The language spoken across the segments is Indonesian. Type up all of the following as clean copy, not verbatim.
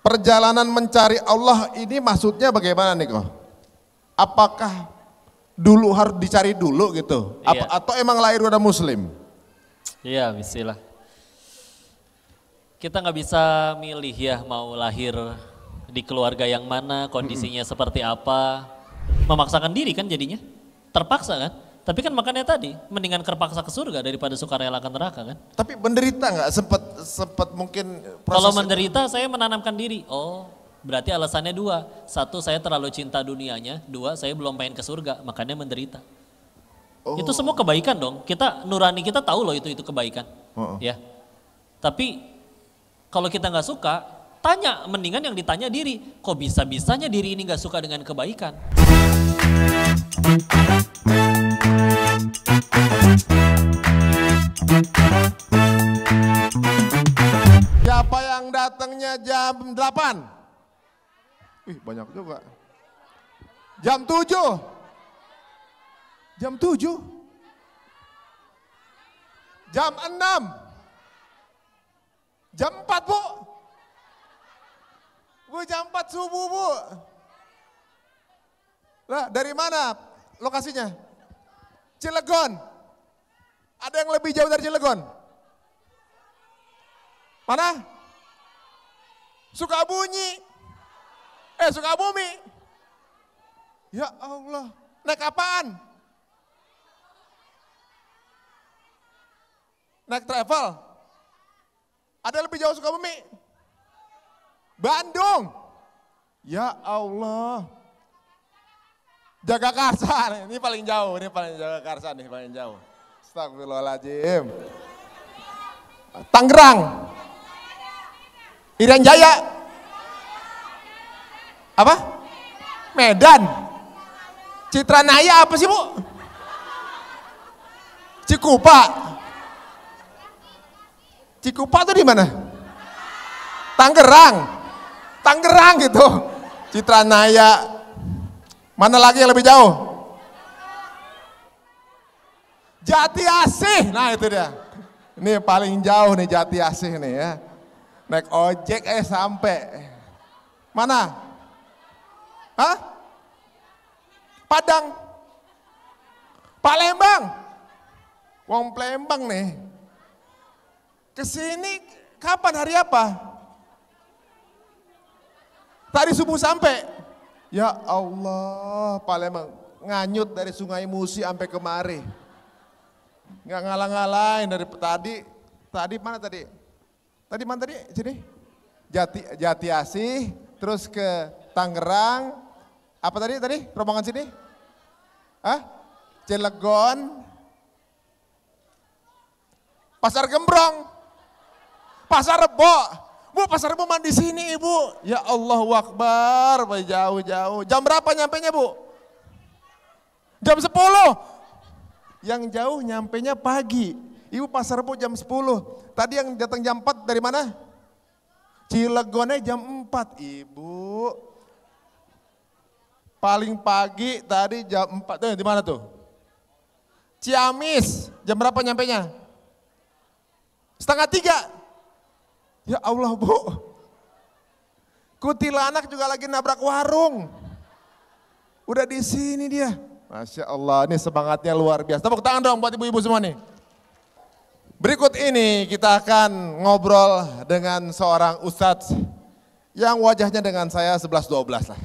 perjalanan mencari Allah ini maksudnya bagaimana nih kok? Apakah dulu harus dicari dulu gitu? Iya. Atau emang lahir udah muslim? Iya, bismillah. Kita nggak bisa milih ya mau lahir di keluarga yang mana, kondisinya seperti apa. Memaksakan diri kan jadinya, terpaksa kan. Tapi kan makanya tadi, mendingan terpaksa ke surga daripada sukarela ke neraka kan. Tapi menderita nggak? Sempet mungkin proses Kalau itu? menderita saya menanamkan diri. Oh, berarti alasannya dua. Satu, saya terlalu cinta dunianya. Dua, saya belum pengen ke surga, makanya menderita. Oh. Itu semua kebaikan dong. Kita nurani kita tahu loh itu kebaikan. Ya. Tapi kalau kita nggak suka, tanya, mendingan yang ditanya diri. Kok bisa-bisanya diri ini nggak suka dengan kebaikan? Siapa yang datangnya jam 8? Wih, banyak juga. Jam 7. Jam 7. Jam 6. Jam 4, Bu. Bu, jam 4 subuh, Bu. Lah, dari mana lokasinya? Cilegon. Ada yang lebih jauh dari Cilegon? Mana? Sukabumi. Sukabumi. Ya Allah. Naik apaan? Naik travel. Ada yang lebih jauh Sukabumi? Bandung. Ya Allah. Jagakarsa, ini paling jauh, Jagakarsa nih paling jauh. Astagfirullahaladzim. Tangerang. Irian Jaya. Apa? Medan. Citranaya apa sih, Bu? Cikupa. Cikupa tuh di mana? Tangerang. Tangerang gitu. Citranaya. Mana lagi yang lebih jauh? Jati Asih. Nah, itu dia. Ini paling jauh nih Jati Asih nih ya. Naik ojek sampai. Mana? Hah? Padang. Palembang. Wong Palembang nih. Kesini kapan, hari apa? Tadi subuh sampai. Ya Allah, Palembang nganyut dari Sungai Musi sampai kemari. Nggak ngalah-ngalahin dari tadi. Tadi mana tadi? Tadi mana tadi? Sini. Jati Asih, terus ke Tangerang. Apa tadi? Rombongan sini? Hah? Cilegon. Pasar Gembrong. Pasar Rebo. Bu, Pasar Rebo mandi sini, Ibu. Ya Allahu Akbar, jauh-jauh. Jam berapa nyampenya, Bu? Jam 10. Yang jauh nyampenya pagi. Ibu Pasar Rebo jam 10. Tadi yang datang jam 4 dari mana? Cilegonnya jam 4, Ibu. Paling pagi tadi jam 4. Tuh, di mana tuh? Ciamis. Jam berapa nyampenya? 2:30. Ya Allah, Bu. Kuntilanak juga lagi nabrak warung. Udah di sini dia. Masya Allah, ini semangatnya luar biasa. Tepuk tangan dong buat ibu-ibu semua nih. Berikut ini kita akan ngobrol dengan seorang ustadz yang wajahnya dengan saya 11-12 lah.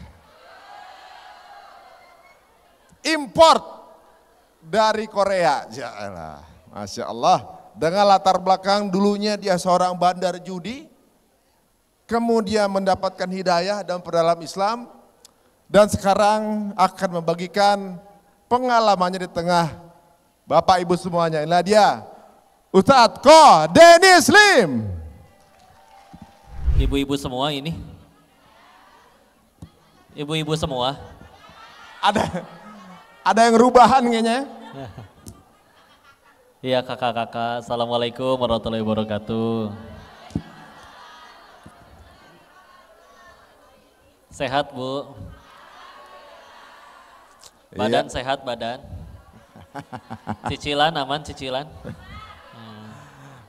Import dari Korea. Jalah, Masya Allah. Dengan latar belakang dulunya dia seorang bandar judi, kemudian mendapatkan hidayah dan perdalam Islam, dan sekarang akan membagikan pengalamannya di tengah Bapak Ibu semuanya. Inilah dia, Ustadz Ko Denny Slim. Ibu-ibu semua ini. Ibu-ibu semua. Ada yang rubahan kayaknya. Iya kakak-kakak, Assalamualaikum warahmatullahi wabarakatuh. Sehat, Bu? Badan sehat, badan? Cicilan aman, cicilan?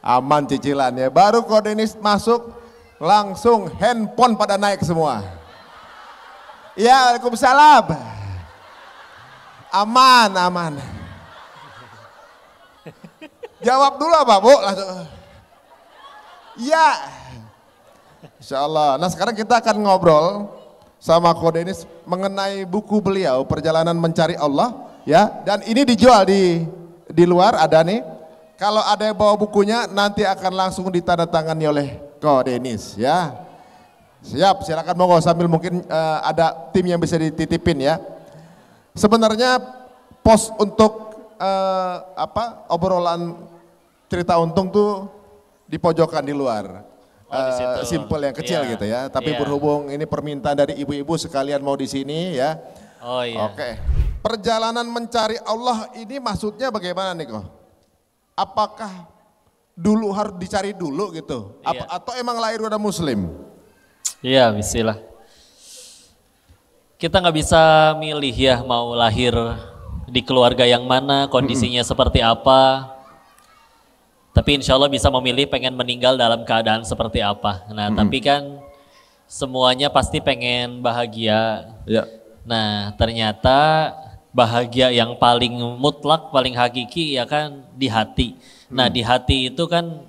Aman cicilan ya. Baru Ko Denny masuk Langsung handphone pada naik semua. Ya, Waalaikumsalam. Aman, aman. Jawab dulu apa Bu? Langsung. Ya. Insya Allah. Nah sekarang kita akan ngobrol sama Ko Denis mengenai buku beliau Perjalanan Mencari Allah. Ya, dan ini dijual di luar ada nih. Kalau ada yang bawa bukunya nanti akan langsung ditandatangani oleh Ko Denis ya. Siap, silakan monggo sambil mungkin ada tim yang bisa dititipin ya. Sebenarnya pos untuk obrolan cerita untung tuh di pojokan di luar. Simple yang kecil gitu ya. Tapi berhubung ini permintaan dari ibu-ibu sekalian mau di sini ya. Oh iya. Oke. Perjalanan mencari Allah ini maksudnya bagaimana nih kok? Apakah dulu harus dicari dulu gitu? Iya. Atau emang lahir udah muslim? Iya, bismillah. Kita nggak bisa milih ya mau lahir di keluarga yang mana, kondisinya seperti apa. Tapi insya Allah bisa memilih pengen meninggal dalam keadaan seperti apa. Nah tapi kan semuanya pasti pengen bahagia. Ya. Nah ternyata bahagia yang paling mutlak, paling hakiki ya kan di hati. Nah di hati itu kan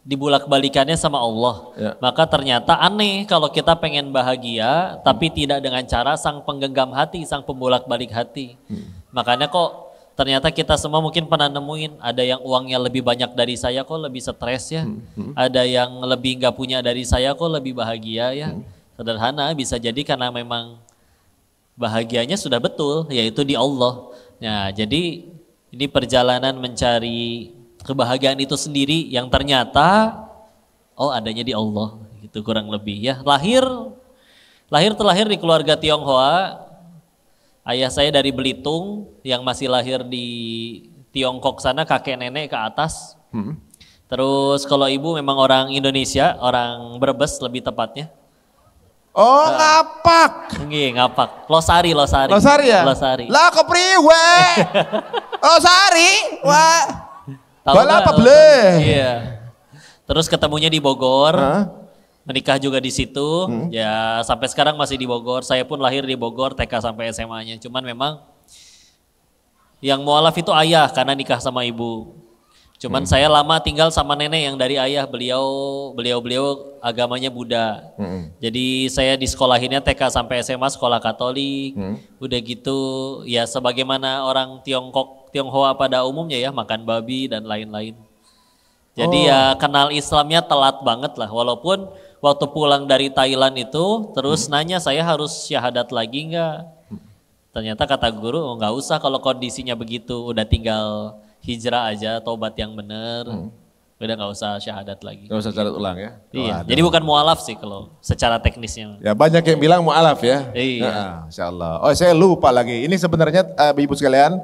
dibulak-balikannya sama Allah. Ya. Maka ternyata aneh kalau kita pengen bahagia tapi tidak dengan cara sang penggenggam hati, sang pembulak-balik hati. Makanya kok ternyata kita semua mungkin pernah nemuin ada yang uangnya lebih banyak dari saya kok lebih stres ya. Ada yang lebih nggak punya dari saya kok lebih bahagia ya. Sederhana bisa jadi karena memang bahagianya sudah betul yaitu di Allah. Nah jadi ini perjalanan mencari kebahagiaan itu sendiri yang ternyata adanya di Allah gitu kurang lebih ya. Terlahir di keluarga Tionghoa. Ayah saya dari Belitung yang masih lahir di Tiongkok sana, kakek nenek ke atas. Terus kalau ibu memang orang Indonesia, orang Brebes lebih tepatnya. Oh ngapak. Nggih, ngapak. Losari. Losari ya? Losari. Lah kepriwe? Losari? Wah. Bala apa boleh? Iya. Terus ketemunya di Bogor. Menikah juga di situ. Ya sampai sekarang masih di Bogor. Saya pun lahir di Bogor TK sampai SMA-nya. Cuman memang yang mualaf itu ayah karena nikah sama ibu. Cuman saya lama tinggal sama nenek yang dari ayah, beliau agamanya Buddha. Jadi saya disekolahinnya TK sampai SMA sekolah Katolik. Udah gitu ya sebagaimana orang Tionghoa pada umumnya ya makan babi dan lain-lain. Jadi ya kenal Islamnya telat banget lah. Walaupun waktu pulang dari Thailand itu terus nanya saya harus syahadat lagi enggak? Ternyata kata guru nggak usah kalau kondisinya begitu, udah tinggal hijrah aja, tobat yang bener, udah nggak usah syahadat lagi. Nggak usah syahadat ulang ya? Iya, jadi bukan mualaf sih kalau secara teknisnya. Ya banyak yang bilang mualaf ya? Iya. Insya Allah. Oh saya lupa lagi, ini sebenarnya ibu sekalian,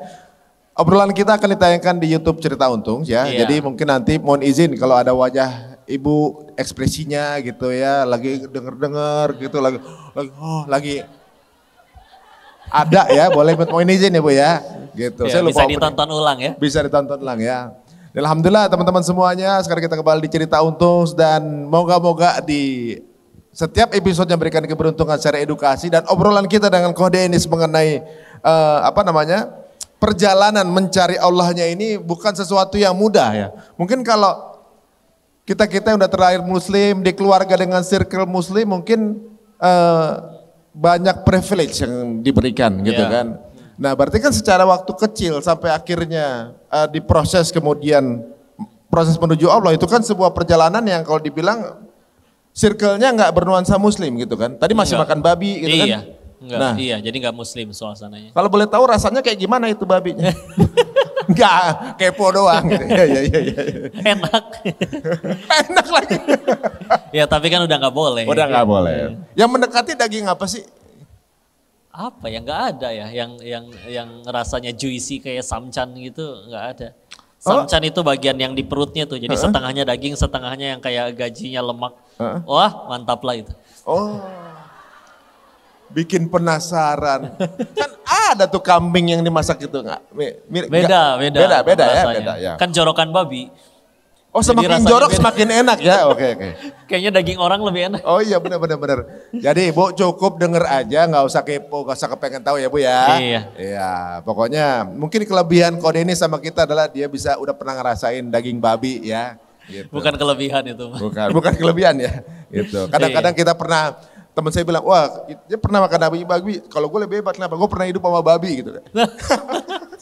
obrolan kita akan ditayangkan di YouTube Cerita Untung ya. Iya. Jadi mungkin nanti mohon izin kalau ada wajah ibu ekspresinya gitu ya, lagi denger gitu, lagi ada ya, boleh mohon izin ya Bu ya. Gitu. Ya, bisa ditonton ulang ya. Bisa ditonton ulang ya. Dan alhamdulillah teman-teman semuanya, sekarang kita kembali di Cerita Untung dan moga-moga di setiap episode yang berikan keberuntungan secara edukasi dan obrolan kita dengan Ko Denis mengenai perjalanan mencari Allahnya ini bukan sesuatu yang mudah ya. Mungkin kalau kita yang udah terlahir muslim, di keluarga dengan circle muslim mungkin banyak privilege yang diberikan gitu kan. Nah berarti kan secara waktu kecil sampai akhirnya diproses kemudian proses menuju Allah itu kan sebuah perjalanan yang kalau dibilang circle-nya nggak bernuansa muslim gitu kan. Tadi masih makan babi gitu kan. Iya, jadi nggak muslim suasananya. Kalau boleh tahu rasanya kayak gimana itu babinya? Enggak, kepo doang. Iya. Enak. Enak lagi. Ya tapi kan udah nggak boleh. Udah nggak boleh. Yang mendekati daging apa sih? Apa ya nggak ada ya yang rasanya juicy kayak samcan gitu nggak ada. Samcan itu bagian yang di perutnya tuh, jadi setengahnya daging, setengahnya yang kayak gajinya lemak. Wah mantap lah itu. Oh, bikin penasaran. Kan ada tuh kambing yang dimasak itu nggak? Beda ya. Kan jorokan babi. Oh Jadi semakin rasanya jorok beda. semakin enak ya, oke. Kayaknya daging orang lebih enak. Oh iya benar. Jadi Bu cukup denger aja, nggak usah kepo, nggak usah kepengen tahu ya Bu ya. Iya. Iya, pokoknya mungkin kelebihan Kode ini sama kita adalah dia bisa udah pernah ngerasain daging babi ya. Gitu. Bukan kelebihan itu. Bukan kelebihan ya. Gitu. Kadang-kadang kita pernah, teman saya bilang, wah dia pernah makan daging babi, kalau gue lebih hebat kenapa? Gue pernah hidup sama babi gitu.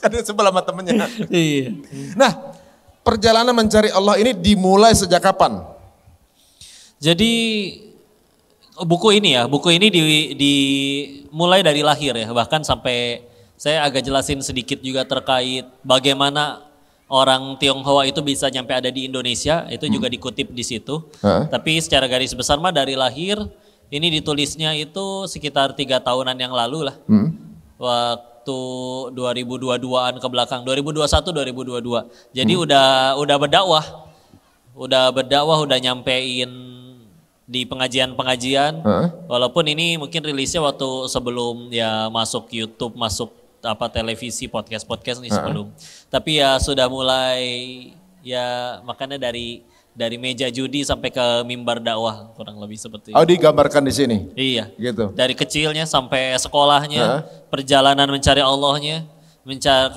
Ada sebelah sama temennya. Iya. Nah, perjalanan mencari Allah ini dimulai sejak kapan? Jadi buku ini dimulai dari lahir ya, bahkan sampai saya agak jelasin sedikit juga terkait bagaimana orang Tionghoa itu bisa nyampe ada di Indonesia, itu juga dikutip di situ. Tapi secara garis besar mah dari lahir, ini ditulisnya itu sekitar 3 tahunan yang lalu lah. Waktu 2022-an ke belakang, 2021-2022. Jadi udah berdakwah, udah nyampein di pengajian-pengajian. Walaupun ini mungkin rilisnya waktu sebelum ya masuk YouTube, masuk televisi, podcast nih sebelum. Tapi ya sudah mulai ya makanya dari meja judi sampai ke mimbar dakwah kurang lebih seperti itu. Oh digambarkan di sini? Iya. Gitu. Dari kecilnya sampai sekolahnya, perjalanan mencari Allahnya,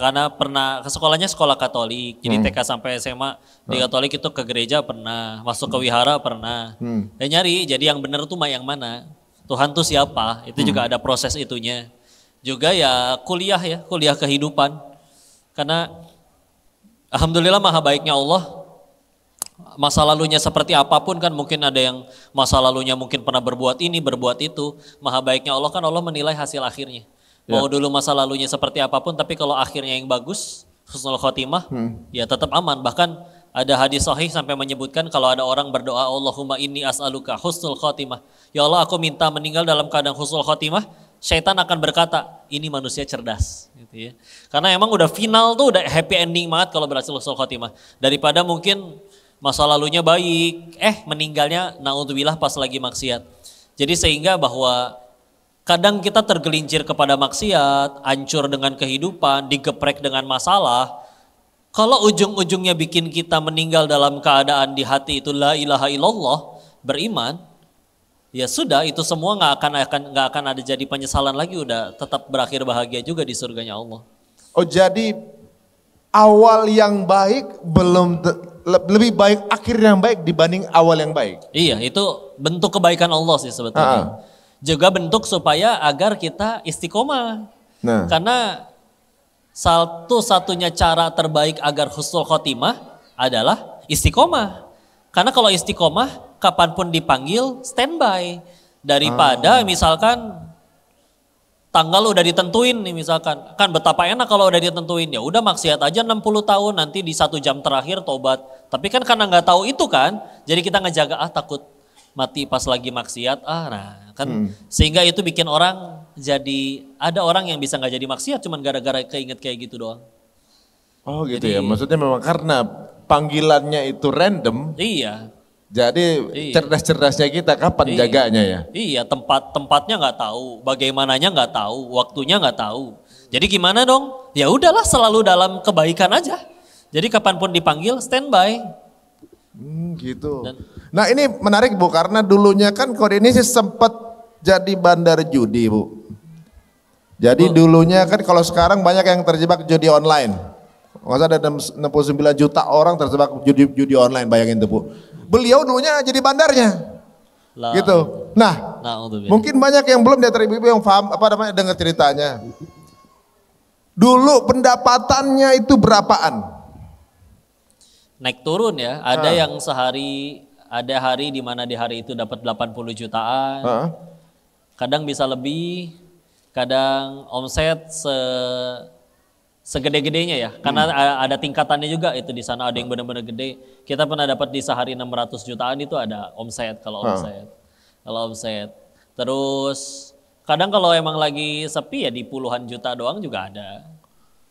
karena pernah ke sekolahnya sekolah Katolik, jadi TK sampai SMA di Katolik itu ke gereja pernah, masuk ke wihara pernah. Dan nyari, jadi yang benar tuh yang mana? Tuhan tuh siapa? Itu juga ada proses itunya. Juga ya kuliah kehidupan. Karena alhamdulillah maha baiknya Allah. Masa lalunya seperti apapun kan mungkin ada yang masa lalunya mungkin pernah berbuat ini, berbuat itu. Maha baiknya Allah kan Allah menilai hasil akhirnya. Mau dulu masa lalunya seperti apapun tapi kalau akhirnya yang bagus, husnul khotimah, ya tetap aman. Bahkan ada hadis sahih sampai menyebutkan kalau ada orang berdoa Allahumma inni as'aluka husnul khotimah. Ya Allah aku minta meninggal dalam keadaan husnul khotimah. Syaitan akan berkata, ini manusia cerdas. Gitu ya. Karena emang udah final tuh, udah happy ending banget kalau berhasil husnul khotimah. Daripada mungkin masa lalunya baik, meninggalnya naudzubillah pas lagi maksiat. Jadi sehingga bahwa kadang kita tergelincir kepada maksiat, hancur dengan kehidupan, digeprek dengan masalah. Kalau ujung-ujungnya bikin kita meninggal dalam keadaan di hati itu la ilaha illallah, beriman, ya sudah itu semua nggak akan ada jadi penyesalan lagi, udah tetap berakhir bahagia juga di surganya Allah. Oh jadi awal yang baik lebih baik akhir yang baik dibanding awal yang baik. Iya, itu bentuk kebaikan Allah sih sebetulnya. Juga bentuk supaya agar kita istiqomah. Karena satu-satunya cara terbaik agar husnul khotimah adalah istiqomah. Karena kalau istiqomah kapanpun dipanggil standby. Daripada misalkan tanggal udah ditentuin nih misalkan. Kan betapa enak kalau udah ditentuin. Ya udah maksiat aja 60 tahun nanti di 1 jam terakhir tobat. Tapi kan karena nggak tahu itu kan. Jadi kita ngejaga takut mati pas lagi maksiat. Sehingga itu bikin orang jadi, ada orang yang bisa nggak jadi maksiat cuman gara-gara keinget kayak gitu doang. Oh gitu ya, maksudnya memang karena panggilannya itu random. Iya. Jadi cerdas-cerdasnya kita kapan jaganya ya? Iya, tempatnya nggak tahu, bagaimananya nggak tahu, waktunya nggak tahu. Jadi gimana dong? Ya udahlah selalu dalam kebaikan aja. Jadi kapanpun dipanggil standby. Gitu. Nah ini menarik Bu, karena dulunya kan Kode ini sih sempat jadi bandar judi Bu. Jadi dulunya kan kalau sekarang banyak yang terjebak judi online. Masa ada 69 juta orang terjebak judi online, bayangin tuh Bu. Beliau dulunya jadi bandarnya. Gitu. Nah, mungkin banyak yang belum dari ibu-ibu yang paham dengar ceritanya. Dulu pendapatannya itu berapaan? Naik turun ya, ada yang sehari, ada hari di mana di hari itu dapat 80 jutaan, kadang bisa lebih, kadang omset segede-gedenya ya, karena ada tingkatannya juga itu di sana, ada yang benar-benar gede. Kita pernah dapat di sehari 600 jutaan itu ada omset kalau omset. Terus kadang kalau emang lagi sepi ya di puluhan juta doang juga ada.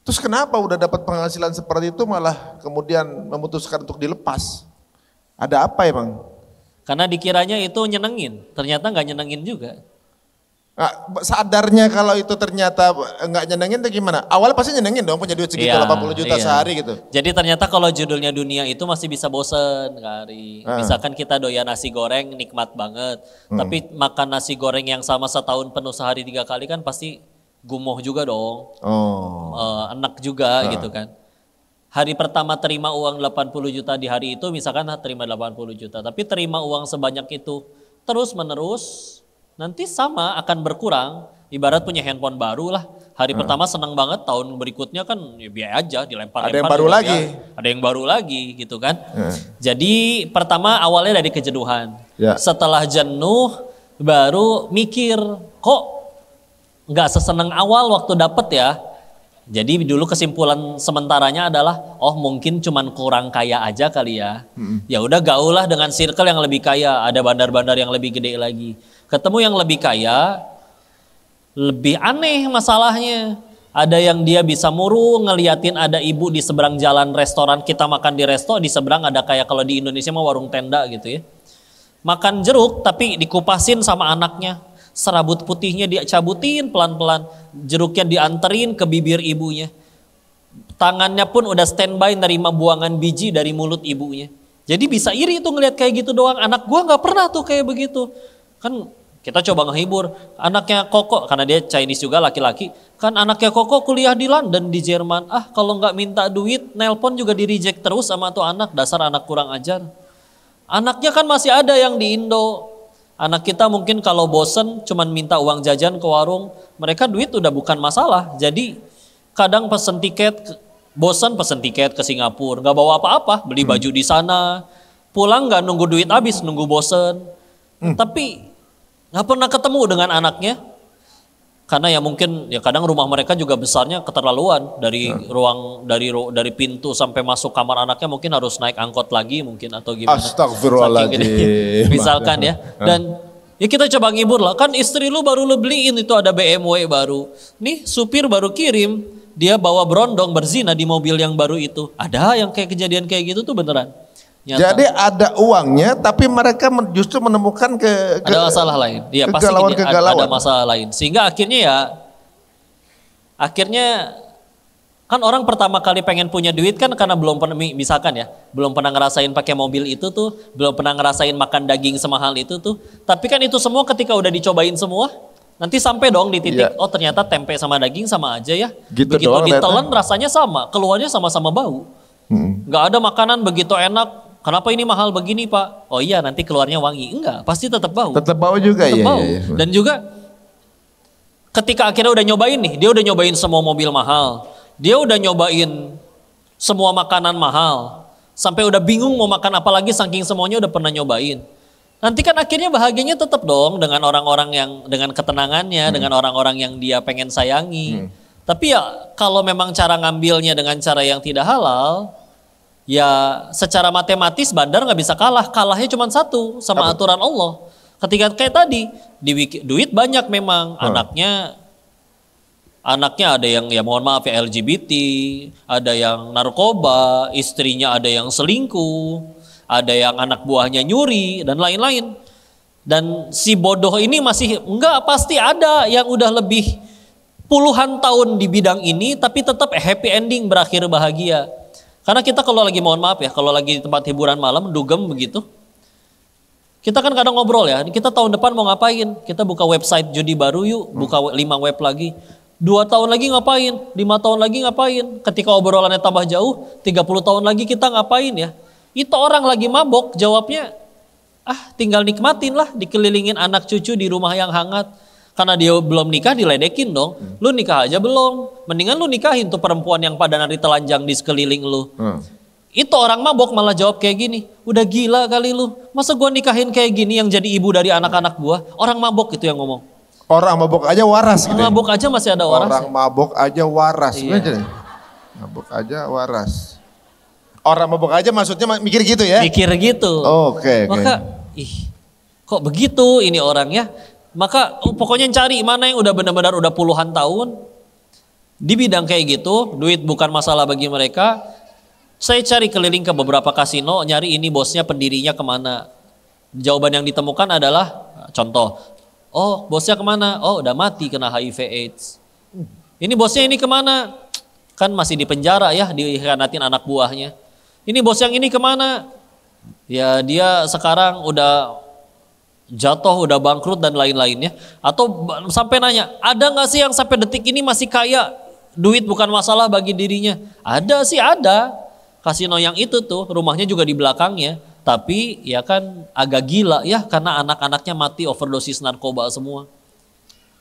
Terus kenapa udah dapat penghasilan seperti itu malah kemudian memutuskan untuk dilepas? Ada apa emang? Karena dikiranya itu nyenengin, ternyata nggak nyenengin juga. Nah, sadarnya kalau itu ternyata nggak nyenengin itu gimana? Awalnya pasti nyenengin dong punya duit segitu 80 juta sehari gitu. Jadi ternyata kalau judulnya dunia itu masih bisa bosen kali. Misalkan kita doyan nasi goreng nikmat banget. Tapi makan nasi goreng yang sama setahun penuh sehari 3 kali kan pasti gumoh juga dong. Enak juga gitu kan. Hari pertama terima uang 80 juta di hari itu misalkan terima 80 juta. Tapi terima uang sebanyak itu terus menerus. Nanti sama akan berkurang, ibarat punya handphone baru lah. Hari pertama senang banget, tahun berikutnya kan ya biaya aja dilempar. Ada yang baru lagi. Ada yang baru lagi gitu kan. Jadi pertama awalnya dari kejenuhan. Setelah jenuh baru mikir kok nggak seseneng awal waktu dapet ya. Jadi dulu kesimpulan sementaranya adalah oh mungkin cuman kurang kaya aja kali ya. Ya udah gaul lah dengan circle yang lebih kaya, ada bandar-bandar yang lebih gede lagi. Ketemu yang lebih kaya, lebih aneh masalahnya. Ada yang dia bisa murung ngeliatin ada ibu di seberang jalan restoran, kita makan di resto, di seberang ada kayak kalau di Indonesia mah warung tenda gitu ya. Makan jeruk tapi dikupasin sama anaknya. Serabut putihnya dicabutin pelan-pelan. Jeruknya dianterin ke bibir ibunya. Tangannya pun udah standby nerima buangan biji dari mulut ibunya. Jadi bisa iri tuh ngeliat kayak gitu doang. Anak gua gak pernah tuh kayak begitu. Kan kita coba ngehibur. Anaknya Koko, karena dia Chinese juga laki-laki. Kan anaknya Koko kuliah di London, di Jerman. Ah kalau gak minta duit, nelpon juga di reject terus sama tuh anak. Dasar anak kurang ajar. Anaknya kan masih ada yang di Indo. Anak kita mungkin kalau bosen cuman minta uang jajan ke warung, mereka duit udah bukan masalah. Jadi kadang pesen tiket, bosen pesen tiket ke Singapura, gak bawa apa-apa, beli baju di sana, pulang gak nunggu duit habis, nunggu bosen. Tapi gak pernah ketemu dengan anaknya. Karena ya mungkin ya kadang rumah mereka juga besarnya keterlaluan, dari ruang dari pintu sampai masuk kamar anaknya mungkin harus naik angkot lagi mungkin atau gimana. Astagfirullahaladzim. Misalkan ya. Dan ya kita coba ngibur lah, kan istri lu baru lu beliin itu ada BMW baru. Nih supir baru kirim, dia bawa berondong berzina di mobil yang baru itu. Ada yang kayak kejadian kayak gitu tuh beneran. Nyata. Jadi ada uangnya tapi mereka justru menemukan ada masalah lain. Iya pasti ada masalah lain. Sehingga akhirnya kan orang pertama kali pengen punya duit kan karena belum pernah, misalkan ya, belum pernah ngerasain pakai mobil itu tuh, belum pernah ngerasain makan daging semahal itu tuh. Tapi kan itu semua ketika udah dicobain semua, nanti sampai dong di titik oh ternyata tempe sama daging sama aja ya. Begitu ditelan rasanya sama, keluarnya sama-sama bau. Gak ada makanan begitu enak. Kenapa ini mahal begini Pak? Oh iya nanti keluarnya wangi. Enggak, pasti tetap bau. Tetap bau juga ya. Dan juga ketika akhirnya udah nyobain nih, dia udah nyobain semua mobil mahal. Dia udah nyobain semua makanan mahal. Sampai udah bingung mau makan apa lagi saking semuanya udah pernah nyobain. Nanti kan akhirnya bahagianya tetap dong dengan orang-orang yang dengan ketenangannya, dengan orang-orang yang dia pengen sayangi. Tapi ya kalau memang cara ngambilnya dengan cara yang tidak halal, ya secara matematis bandar nggak bisa kalah. Kalahnya cuma satu, sama aturan Allah. Ketika kayak tadi, duit banyak memang, anaknya ada yang ya mohon maaf ya LGBT, ada yang narkoba, istrinya ada yang selingkuh, ada yang anak buahnya nyuri dan lain-lain. Dan si bodoh ini masih enggak, pasti ada yang udah lebih puluhan tahun di bidang ini tapi tetap happy ending, berakhir bahagia. Karena kita kalau lagi mohon maaf ya, kalau lagi di tempat hiburan malam, dugem begitu. Kita kan kadang ngobrol ya, kita tahun depan mau ngapain? Kita buka website judi baru yuk, buka 5 web lagi. 2 tahun lagi ngapain? 5 tahun lagi ngapain? Ketika obrolannya tambah jauh, 30 tahun lagi kita ngapain ya? Itu orang lagi mabok, jawabnya, tinggal nikmatin lah, dikelilingin anak cucu di rumah yang hangat. Karena dia belum nikah diledekin dong. Lu nikah aja belum. Mendingan lu nikahin tuh perempuan yang pada nari telanjang di sekeliling lu. Itu orang mabok malah jawab kayak gini. Udah gila kali lu. Masa gua nikahin kayak gini yang jadi ibu dari anak-anak gua? Orang mabok itu yang ngomong. Orang mabok aja waras gitu. Orang mabok aja masih ada waras. Orang mabok aja waras. Iya. Mabok aja waras. Orang mabok aja maksudnya mikir gitu ya? Mikir gitu. Oke. Maka kok begitu ini orangnya? Maka pokoknya cari mana yang udah benar-benar udah puluhan tahun di bidang kayak gitu, duit bukan masalah bagi mereka. Saya cari keliling ke beberapa kasino, nyari ini bosnya, pendirinya kemana. Jawaban yang ditemukan adalah, contoh, Oh bosnya kemana? Oh udah mati kena HIV AIDS. Ini bosnya ini kemana? Kan masih di penjara ya, dikhianatin anak buahnya. Ini bos yang ini kemana? Ya dia sekarang udah jatuh, udah bangkrut dan lain-lainnya. Atau sampai nanya, ada gak sih yang sampai detik ini masih kaya? Duit bukan masalah bagi dirinya. Ada sih ada. Kasino yang itu tuh rumahnya juga di belakangnya. Tapi ya kan agak gila ya karena anak-anaknya mati overdosis narkoba semua.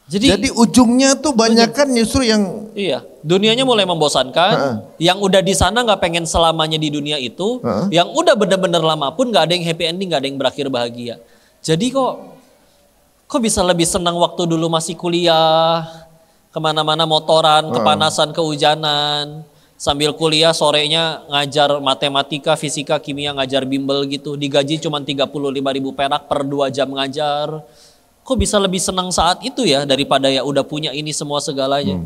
Jadi ujungnya tuh banyak kan justru yang iya, dunianya mulai membosankan. Yang udah di sana nggak pengen selamanya di dunia itu. Yang udah bener-bener lama pun nggak ada yang happy ending, nggak ada yang berakhir bahagia. Jadi kok bisa lebih senang waktu dulu masih kuliah, kemana-mana motoran, kepanasan, kehujanan, sambil kuliah sorenya ngajar matematika, fisika, kimia, ngajar bimbel gitu, digaji cuma 35.000 perak per 2 jam ngajar. Kok bisa lebih senang saat itu ya daripada ya udah punya ini semua segalanya.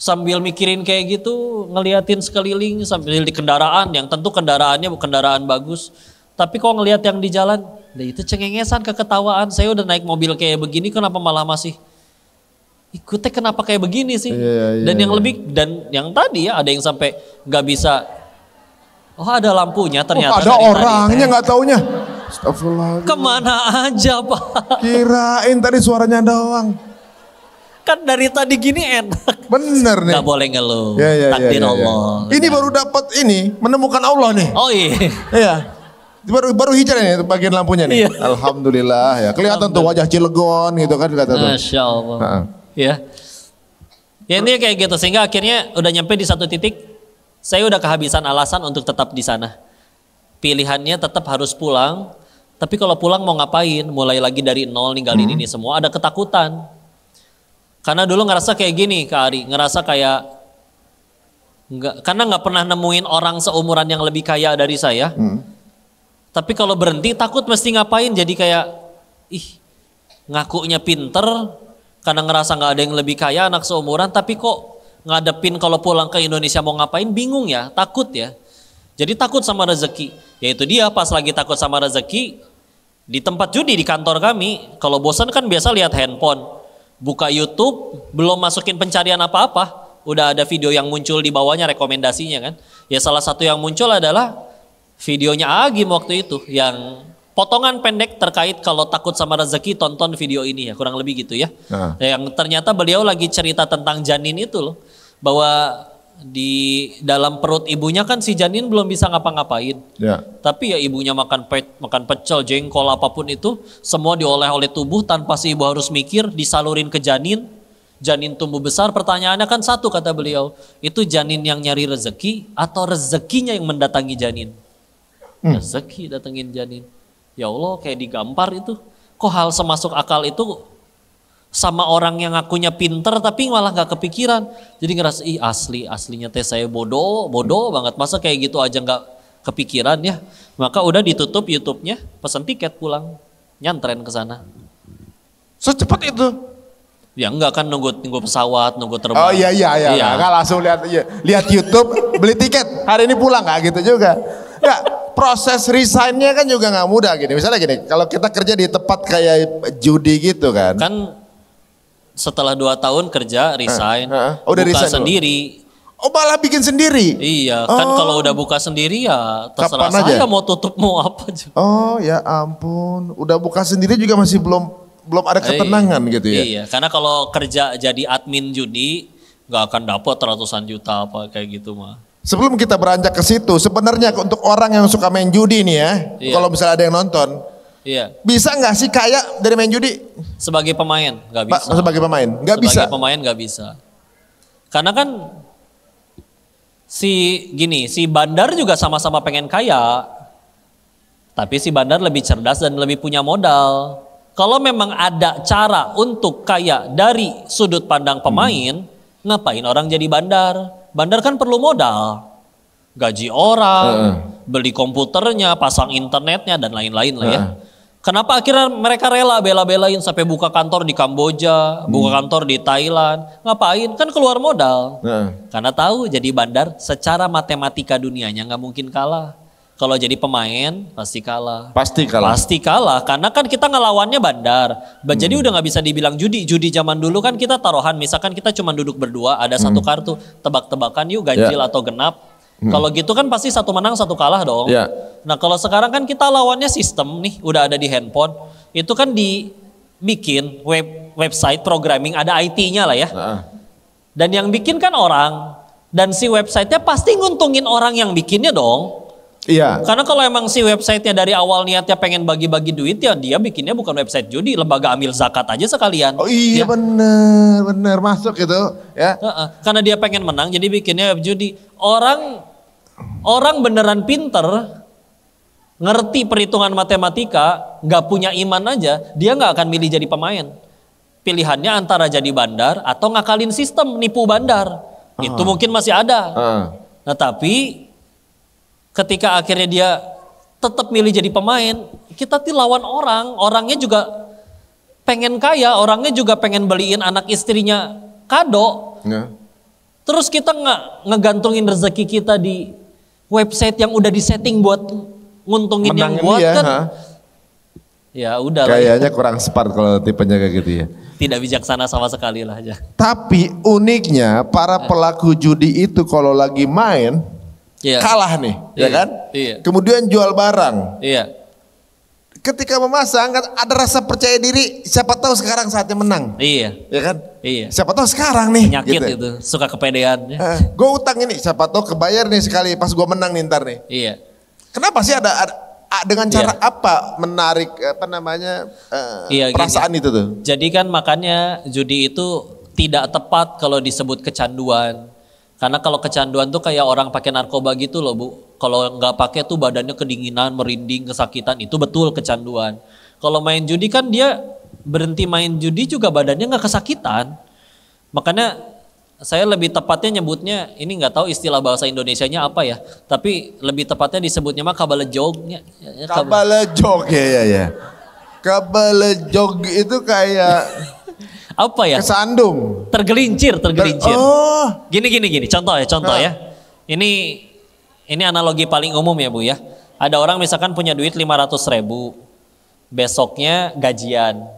Sambil mikirin kayak gitu, ngeliatin sekeliling sambil di kendaraan yang tentu kendaraannya bukan kendaraan bagus. Tapi kok ngeliat yang di jalan, itu cengengesan, keketawaan. Saya udah naik mobil kayak begini kenapa malah masih ikutnya kenapa kayak begini sih? Dan yang lebih, dan yang tadi ya ada yang sampai nggak bisa. Oh ada lampunya ternyata. ada orangnya nggak taunya. Astagfirullah. Kemana aja Pak? Kirain tadi suaranya doang. Kan dari tadi gini enak. Bener nih. Gak boleh ngeluh. Takdir Allah. Ini baru dapat ini, menemukan Allah nih. Oh iya. Iya. Baru hijau nih bagian lampunya nih. Iya. Alhamdulillah ya. Kelihatan tuh wajah Cilegon gitu kan kata tuh. Masya Allah. Ya. Ya ini kayak gitu sehingga akhirnya udah nyampe di satu titik saya udah kehabisan alasan untuk tetap di sana. Pilihannya tetap harus pulang. Tapi kalau pulang mau ngapain? Mulai lagi dari nol ninggalin ini semua ada ketakutan. Karena dulu ngerasa kayak gini Kak Ari, ngerasa kayak karena nggak pernah nemuin orang seumuran yang lebih kaya dari saya. Tapi kalau berhenti takut mesti ngapain, jadi kayak ngakunya pinter karena ngerasa nggak ada yang lebih kaya anak seumuran, tapi kok ngadepin kalau pulang ke Indonesia mau ngapain bingung ya, takut ya. Jadi takut sama rezeki. Yaitu dia pas lagi takut sama rezeki di tempat judi di kantor kami, kalau bosan kan biasa lihat handphone, buka YouTube, belum masukin pencarian apa-apa, udah ada video yang muncul di bawahnya rekomendasinya kan. Ya salah satu yang muncul adalah videonya Agim waktu itu yang potongan pendek terkait kalau takut sama rezeki tonton video ini ya, kurang lebih gitu ya. Yang ternyata beliau lagi cerita tentang janin itu loh, bahwa di dalam perut ibunya kan si janin belum bisa ngapa-ngapain. Tapi ya ibunya makan pecel, jengkol apapun itu semua diolah oleh tubuh tanpa si ibu harus mikir, disalurin ke janin. Janin tumbuh besar, pertanyaannya kan satu kata beliau, itu janin yang nyari rezeki atau rezekinya yang mendatangi janin? Rezeki datengin janin. Ya Allah kayak digampar itu. Kok hal semasuk akal itu sama orang yang ngakunya pinter tapi malah gak kepikiran. Jadi ngerasa aslinya teh saya bodoh banget. Masa kayak gitu aja gak kepikiran ya. Maka udah ditutup YouTube-nya, pesan tiket pulang, nyantren ke sana. Secepat itu? Ya enggak kan nunggu pesawat, nunggu terbang. Oh iya. Enggak langsung lihat YouTube, beli tiket. Hari ini pulang gak gitu juga. Enggak, proses resign-nya kan juga gak mudah gini. Misalnya gini, kalau kita kerja di tempat kayak judi gitu kan. Kan setelah 2 tahun kerja resign, udah buka resign sendiri. Oh malah bikin sendiri? Iya, kan kalau udah buka sendiri ya terserah kapan saya aja? mau tutup mau apa aja. Oh ya ampun, udah buka sendiri juga masih belum ada ketenangan gitu ya? Iya, karena kalau kerja jadi admin judi gak akan dapat ratusan juta apa kayak gitu mah. Sebelum kita beranjak ke situ, sebenarnya untuk orang yang suka main judi nih ya, kalau misalnya ada yang nonton, bisa nggak sih kaya dari main judi? Sebagai pemain nggak bisa. Sebagai pemain nggak bisa. Sebagai pemain nggak bisa. Karena kan si Bandar juga sama-sama pengen kaya, tapi si Bandar lebih cerdas dan lebih punya modal. Kalau memang ada cara untuk kaya dari sudut pandang pemain, ngapain orang jadi bandar? Bandar kan perlu modal, gaji orang, beli komputernya, pasang internetnya dan lain-lain lah ya. Kenapa akhirnya mereka rela bela-belain sampai buka kantor di Kamboja, buka kantor di Thailand? Ngapain? Kan keluar modal. Karena tahu jadi bandar secara matematika dunianya nggak mungkin kalah. Kalau jadi pemain pasti kalah. Pasti kalah. Pasti kalah karena kan kita ngelawannya bandar. Jadi udah nggak bisa dibilang judi. Judi zaman dulu kan kita taruhan, misalkan kita cuma duduk berdua, ada satu kartu, tebak-tebakan yuk ganjil atau genap. Kalau gitu kan pasti satu menang satu kalah dong. Ya. Nah kalau sekarang kan kita lawannya sistem nih, udah ada di handphone. Itu kan dibikin website programming, ada IT-nya lah ya. Dan yang bikin kan orang. Dan si websitenya pasti nguntungin orang yang bikinnya dong. Iya. Karena kalau emang si websitenya dari awal niatnya pengen bagi-bagi duit, ya dia bikinnya bukan website judi, lembaga amil zakat aja sekalian. Oh iya Ya. bener masuk itu ya. Karena dia pengen menang jadi bikinnya web judi. Orang beneran pinter, ngerti perhitungan matematika, gak punya iman aja, dia gak akan milih jadi pemain. Pilihannya antara jadi bandar atau ngakalin sistem, nipu bandar. Itu mungkin masih ada. Nah tapi ketika akhirnya dia tetap milih jadi pemain, kita tuh lawan orangnya juga pengen kaya, orangnya juga pengen beliin anak istrinya kado. Ya. Terus kita ngegantungin rezeki kita di website yang udah disetting buat nguntungin yang Menangin buat dia, kan. Ya udah lah. Kayaknya kurang smart kalau tipenya kayak gitu ya. Tidak bijaksana sama sekali lah aja. Tapi uniknya para pelaku judi itu kalau lagi main kalah nih, ya kan? Iya. Kemudian jual barang. Iya. Ketika memasang kan ada rasa percaya diri, siapa tahu sekarang saatnya menang. Iya. Ya kan? Iya. Siapa tahu sekarang nih. Penyakit gitu. itu, suka kepedean. Gue utang ini, siapa tahu kebayar nih sekali pas gue menang nih ntar nih. Iya. Kenapa sih ada dengan cara apa menarik perasaan itu tuh? Jadi kan makanya judi itu tidak tepat kalau disebut kecanduan. Karena kalau kecanduan tuh kayak orang pakai narkoba gitu loh Bu. Kalau nggak pakai tuh badannya kedinginan, merinding, kesakitan. Itu betul kecanduan. Kalau main judi kan dia berhenti main judi juga badannya nggak kesakitan. Makanya saya lebih tepatnya nyebutnya, ini nggak tahu istilah bahasa Indonesianya apa ya. Tapi lebih tepatnya disebutnya mah kabalejog. Kabalejog ya. Kabalejog itu kayak apa ya? Kesandung. Tergelincir. Oh. Gini. Contoh ya. Ini analogi paling umum ya Bu ya. Ada orang misalkan punya duit 500.000. Besoknya gajian.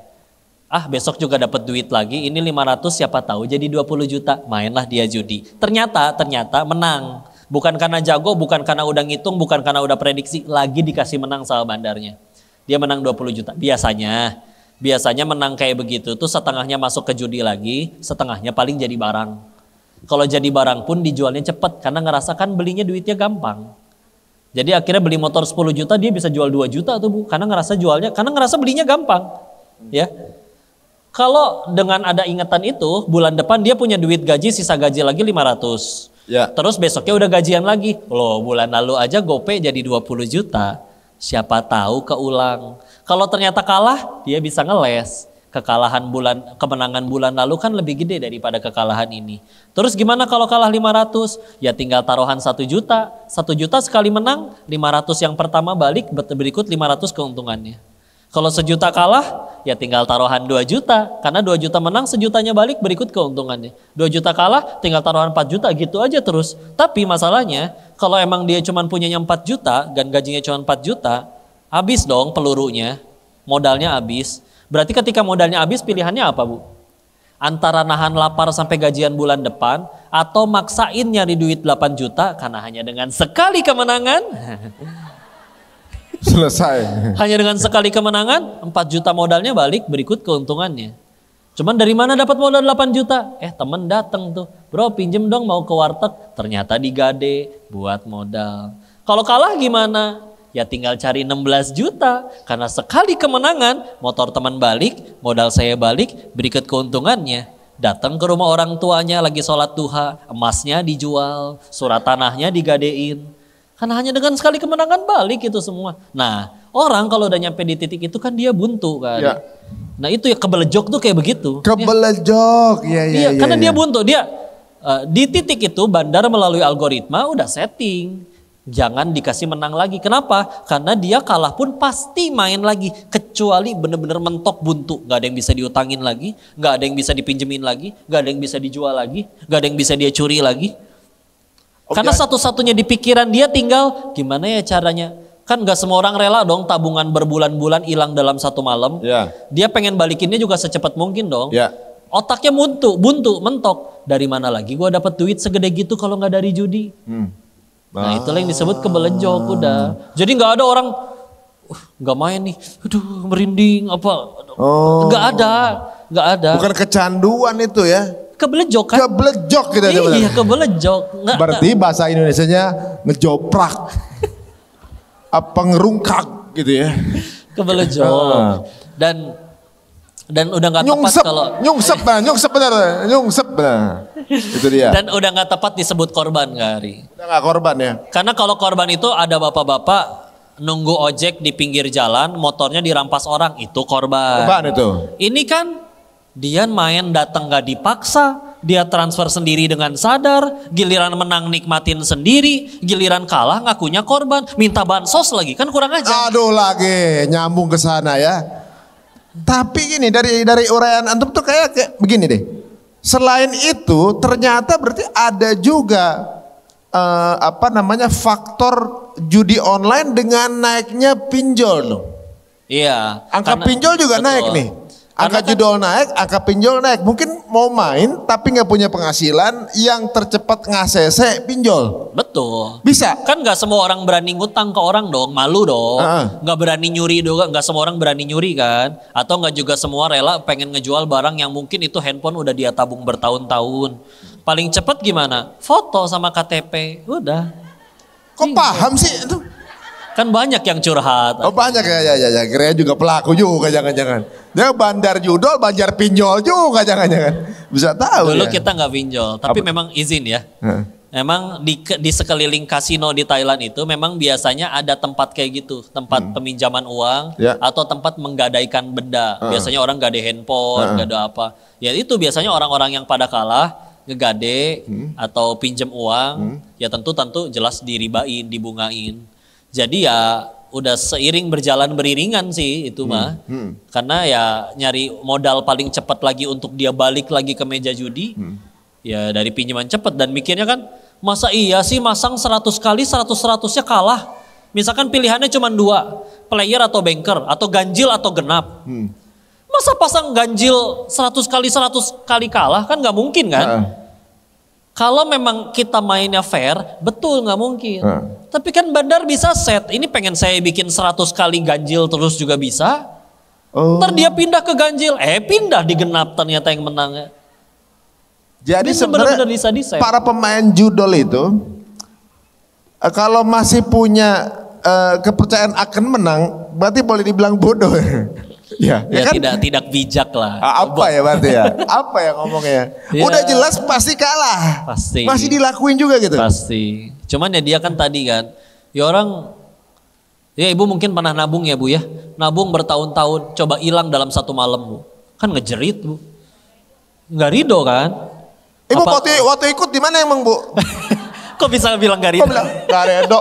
Besok juga dapat duit lagi. Ini 500 siapa tahu jadi 20 juta. Mainlah dia judi. Ternyata menang. Bukan karena jago, bukan karena udah ngitung, bukan karena udah prediksi. Lagi dikasih menang sama bandarnya. Dia menang 20 juta. Biasanya menang kayak begitu tuh setengahnya masuk ke judi lagi, setengahnya paling jadi barang. Kalau jadi barang pun dijualnya cepet karena ngerasakan belinya duitnya gampang. Jadi akhirnya beli motor 10 juta dia bisa jual 2 juta tuh Bu, karena ngerasa belinya gampang. Ya. Kalau dengan ada ingatan itu, bulan depan dia punya duit gaji, sisa gaji lagi 500. Ya. Terus besoknya udah gajian lagi. Loh, bulan lalu aja gope jadi 20 juta. Siapa tahu keulang. Kalau ternyata kalah, dia bisa ngeles. Kemenangan bulan lalu kan lebih gede daripada kekalahan ini. Terus gimana kalau kalah 500? Ya tinggal taruhan 1 juta. 1 juta sekali menang, 500 yang pertama balik, berikut 500 keuntungannya. Kalau 1 juta kalah, ya tinggal taruhan 2 juta. Karena 2 juta menang, 1 jutanya balik, berikut keuntungannya. 2 juta kalah, tinggal taruhan 4 juta, gitu aja terus. Tapi masalahnya, kalau emang dia cuma punyanya 4 juta, dan gajinya cuma 4 juta, habis dong pelurunya, modalnya habis. Berarti ketika modalnya habis, pilihannya apa Bu? Antara nahan lapar sampai gajian bulan depan, atau maksain nyari duit 8 juta, karena hanya dengan sekali kemenangan, selesai. hanya dengan sekali kemenangan, 4 juta modalnya balik, berikut keuntungannya. Cuman dari mana dapat modal 8 juta? Temen dateng tuh, bro pinjem dong mau ke warteg, ternyata digade buat modal. Kalau kalah gimana? Ya tinggal cari 16 juta, karena sekali kemenangan, motor teman balik, modal saya balik, berikut keuntungannya. Datang ke rumah orang tuanya lagi sholat duha, emasnya dijual, surat tanahnya digadein. Karena hanya dengan sekali kemenangan balik itu semua. Nah, orang kalau udah nyampe di titik itu kan dia buntu kan. Ya. Nah itu ya kebelejok tuh kayak begitu. Kebelejok, iya. Karena dia buntu, dia di titik itu bandar melalui algoritma udah setting. Jangan dikasih menang lagi. Kenapa? Karena dia kalah pun pasti main lagi. Kecuali bener-bener mentok buntu. Gak ada yang bisa diutangin lagi. Gak ada yang bisa dipinjemin lagi. Gak ada yang bisa dijual lagi. Gak ada yang bisa dia curi lagi. Karena satu-satunya di pikiran dia tinggal gimana ya caranya. Kan gak semua orang rela dong tabungan berbulan-bulan hilang dalam satu malam. Ya. Dia pengen balikinnya juga secepat mungkin dong. Ya. Otaknya buntu, mentok. Dari mana lagi gue dapat duit segede gitu kalau nggak dari judi? Nah itulah yang disebut kebelejok udah. Jadi nggak ada orang nggak main nih, aduh merinding apa? Nggak ada. Bukan kecanduan itu ya. Kebelejok kan? Kebelejok gitu. Iya kebelejok. Berarti bahasa Indonesianya ngejoprak. Apa ngerungkak gitu ya. Kebelejok. Dan udah nggak tepat kalau nyungsep benar. Itu dia. Dan udah nggak tepat disebut korban Kari. Udah nggak korban ya. Karena kalau korban itu ada bapak-bapak nunggu ojek di pinggir jalan, motornya dirampas orang, itu korban. Korban itu. Ini kan dia main datang gak dipaksa, dia transfer sendiri dengan sadar, giliran menang nikmatin sendiri, giliran kalah ngakunya korban, minta bansos lagi, kan kurang aja. Aduh lagi nyambung ke sana ya. Tapi gini dari uraian antum tuh kayak begini deh. Selain itu ternyata berarti ada juga faktor judi online dengan naiknya pinjol loh. Iya. Angka pinjol juga betul. Naik nih. Angka judol naik, angka pinjol naik. Mungkin mau main tapi nggak punya penghasilan, yang tercepat ngasese pinjol. Betul. Bisa. Kan nggak semua orang berani ngutang ke orang dong, malu dong. Nggak berani nyuri dong, nggak semua orang berani nyuri kan. Atau nggak juga semua rela pengen ngejual barang yang mungkin itu handphone udah dia tabung bertahun-tahun. Paling cepat gimana? Foto sama KTP, udah. Kok paham sih itu? Kan banyak yang curhat. Oh banyak ya. Kira juga pelaku juga jangan-jangan. Dia bandar judol, bandar pinjol juga jangan-jangan. Bisa tahu. Dulu ya. Kita nggak pinjol, tapi memang izin ya. Memang di sekeliling kasino di Thailand itu memang biasanya ada tempat kayak gitu, tempat peminjaman uang atau tempat menggadaikan benda. Biasanya orang gade handphone, gade apa. Ya itu biasanya orang-orang yang pada kalah ngegade atau pinjam uang, ya tentu jelas diribain, dibungain. Jadi ya udah seiring berjalan beriringan sih itu mah. Karena ya nyari modal paling cepat lagi untuk dia balik lagi ke meja judi. Ya dari pinjaman cepat dan mikirnya kan masa iya sih masang 100 kali 100-100-nya kalah. Misalkan pilihannya cuma 2, player atau banker atau ganjil atau genap. Masa pasang ganjil 100 kali kalah kan nggak mungkin kan? Kalau memang kita mainnya fair, betul nggak mungkin. Tapi kan bandar bisa set, ini pengen saya bikin 100 kali ganjil terus juga bisa. Ntar dia pindah ke ganjil, pindah di genap ternyata yang menangnya. Jadi sebenarnya para pemain judol itu, kalau masih punya kepercayaan akan menang, berarti boleh dibilang bodoh. Ya kan? tidak bijak lah. Apa ya berarti ya? Apa ya ngomongnya? Udah jelas pasti kalah. Pasti. Masih dilakuin juga gitu. Pasti. Cuman ya dia kan tadi kan, ya orang, ya ibu mungkin pernah nabung ya bu ya, nabung bertahun-tahun, coba hilang dalam satu malam bu, kan ngejerit bu, nggak ridho kan? Ibu waktu ikut di mana emang bu? Kok bisa bilang nggak ridho? Kok bilang nggak ridho?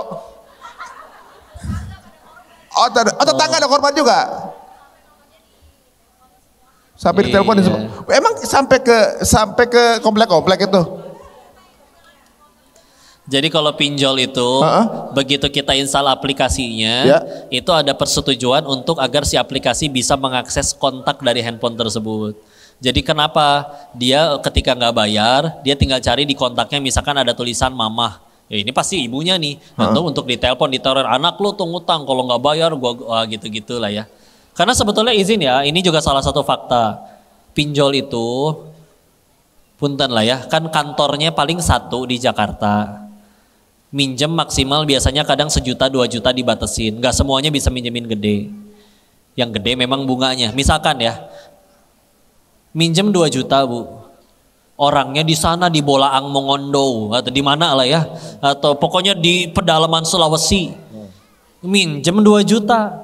Oh tetangga ada korban juga. Sampai ditelepon semua. Emang sampai ke komplek-komplek itu. Jadi kalau pinjol itu begitu kita install aplikasinya, itu ada persetujuan untuk agar si aplikasi bisa mengakses kontak dari handphone tersebut. Jadi kenapa dia ketika nggak bayar, dia tinggal cari di kontaknya misalkan ada tulisan mamah. Ya ini pasti ibunya nih. Untuk ditelepon, diteror anak lu tuh ngutang, kalau nggak bayar gua gitu-gitu lah ya. Karena sebetulnya izin ya, ini juga salah satu fakta. Pinjol itu, punten lah ya, kan kantornya paling 1 di Jakarta. Minjem maksimal biasanya kadang 1 juta 2 juta dibatasin. Gak semuanya bisa minjemin gede. Yang gede memang bunganya. Misalkan ya, minjem 2 juta bu. Orangnya di sana di Bolaang Mongondo atau di mana lah ya. Atau pokoknya di pedalaman Sulawesi. Minjem 2 juta.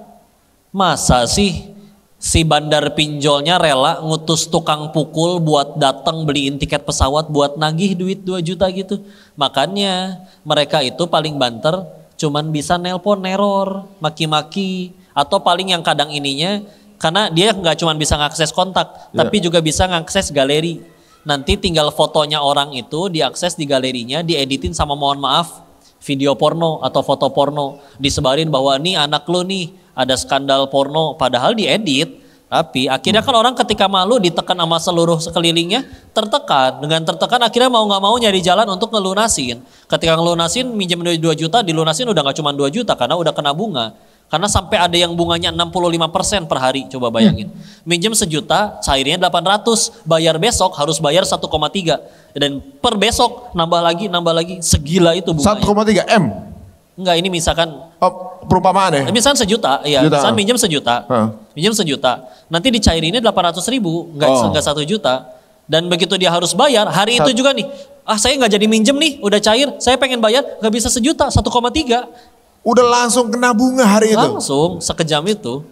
Masa sih si bandar pinjolnya rela ngutus tukang pukul buat datang beliin tiket pesawat buat nagih duit 2 juta gitu. Makanya mereka itu paling banter cuman bisa nelpon neror, maki-maki. Atau paling yang kadang ininya karena dia nggak cuma bisa ngakses kontak tapi juga bisa ngakses galeri. Nanti tinggal fotonya orang itu diakses di galerinya, dieditin sama mohon maaf video porno atau foto porno, disebarin bahwa nih anak lu nih ada skandal porno, padahal diedit. Tapi akhirnya kan orang ketika malu ditekan sama seluruh sekelilingnya, tertekan. Dengan tertekan akhirnya mau nggak mau nyari jalan untuk ngelunasin. Ketika ngelunasin minjem 2 juta, dilunasin udah nggak cuma 2 juta karena udah kena bunga. Karena sampai ada yang bunganya 65% per hari, coba bayangin. Minjem 1 juta, cairnya 800, bayar besok harus bayar 1,3. Dan per besok nambah lagi, segila itu bunganya. 1,3 M? Enggak, ini misalkan perumpamaan ya? misalkan 1 juta, ya. Misalkan minjem 1 juta. Minjem 1 juta. Nanti dicairinnya 800.000, enggak 1 juta. Dan begitu dia harus bayar, hari itu juga nih, saya nggak jadi minjem nih, udah cair, saya pengen bayar, nggak bisa 1 juta, 1,3. Udah langsung kena bunga hari itu? Langsung, sekejam itu.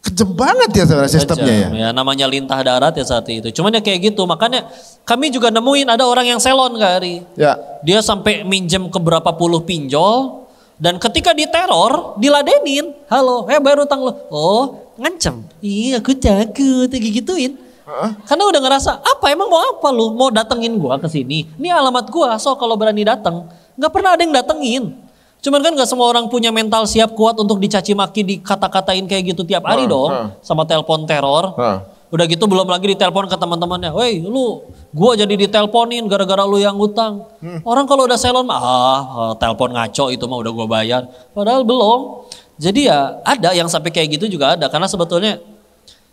Kejam banget ya sebenarnya sistemnya ya? Ya namanya lintah darat ya saat itu. Cuman ya kayak gitu, makanya kami juga nemuin ada orang yang selon Kak Ari. Ya. Dia sampai minjem ke berapa puluh pinjol, dan ketika diteror, diladenin. Halo, bayar utang lo. Oh, ngancem. Iya aku takut, kayak gituin. Karena udah ngerasa, emang mau apa lu? Mau datengin gua ke sini. Ini alamat gua, so kalau berani datang. Gak pernah ada yang datengin. Cuman kan gak semua orang punya mental siap kuat untuk dicaci maki, dikata-katain kayak gitu tiap hari dong. Sama telepon teror. Udah gitu belum lagi ditelepon ke teman-temannya. Woi lu, gua jadi diteleponin gara-gara lu yang utang. Orang kalau udah selon telepon ngaco itu mah udah gua bayar. Padahal belum. Jadi ya ada yang sampai kayak gitu juga ada. Karena sebetulnya,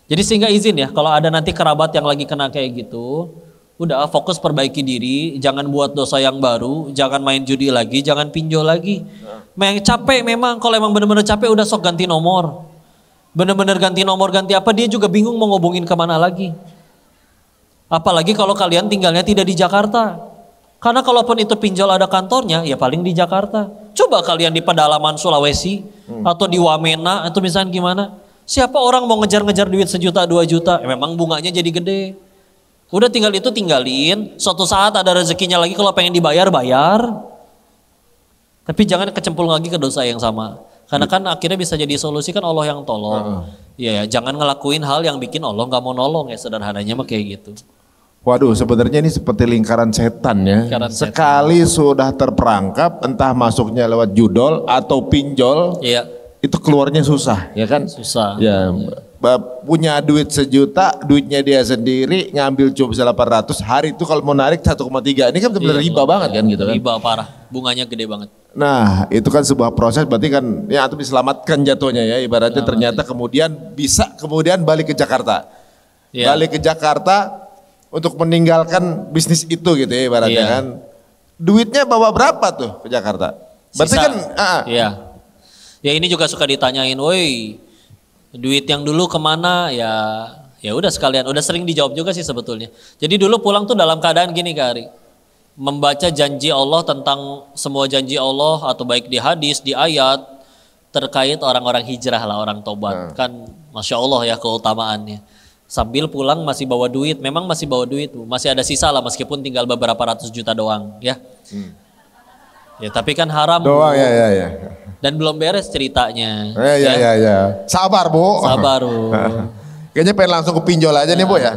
jadi sehingga izin ya kalau ada nanti kerabat yang lagi kena kayak gitu. Udah fokus perbaiki diri, jangan buat dosa yang baru, jangan main judi lagi, jangan pinjol lagi. Capek memang, kalau emang bener-bener capek udah sok ganti nomor. Bener-bener ganti nomor, ganti apa, dia juga bingung mau ngobongin kemana lagi. Apalagi kalau kalian tinggalnya tidak di Jakarta. Karena kalaupun itu pinjol ada kantornya, ya paling di Jakarta. Coba kalian di pedalaman Sulawesi, atau di Wamena, atau misalnya gimana. Siapa orang mau ngejar-ngejar duit 1 juta, 2 juta, memang bunganya jadi gede. Udah tinggal itu tinggalin, suatu saat ada rezekinya lagi kalau pengen dibayar, bayar. Tapi jangan kecemplung lagi ke dosa yang sama. Karena kan akhirnya bisa jadi solusi kan Allah yang tolong. Iya ya, jangan ngelakuin hal yang bikin Allah gak mau nolong ya, sederhananya mah kayak gitu. Waduh, sebenarnya ini seperti lingkaran setan ya. Sekali sudah terperangkap, entah masuknya lewat judol atau pinjol, itu keluarnya susah ya kan? Susah. Ya. Punya duit 1 juta, duitnya dia sendiri ngambil cuma 800, hari itu kalau mau narik 1,3, ini kan benar-benar riba banget kan gitu kan. Riba parah, bunganya gede banget. Nah itu kan sebuah proses, berarti kan ya antum diselamatkan jatuhnya ya, ibaratnya ternyata kemudian bisa balik ke Jakarta. Balik ke Jakarta untuk meninggalkan bisnis itu gitu ya ibaratnya kan. Duitnya bawa berapa tuh ke Jakarta? Berarti kan ya ini juga suka ditanyain, woi duit yang dulu kemana, ya udah sekalian, udah sering dijawab juga sih sebetulnya. Jadi dulu pulang tuh dalam keadaan gini Kak Ari, membaca janji Allah tentang semua janji Allah atau baik di hadis, di ayat terkait orang-orang hijrah lah, orang tobat. Kan Masya Allah ya keutamaannya. Sambil pulang masih bawa duit, memang masih bawa duit, masih ada sisa lah meskipun tinggal beberapa ratus juta doang ya. Ya tapi kan haram doang ya. Dan belum beres ceritanya. Ya. Sabar Bu. Kayaknya pengen langsung ke pinjol aja nih Bu ya.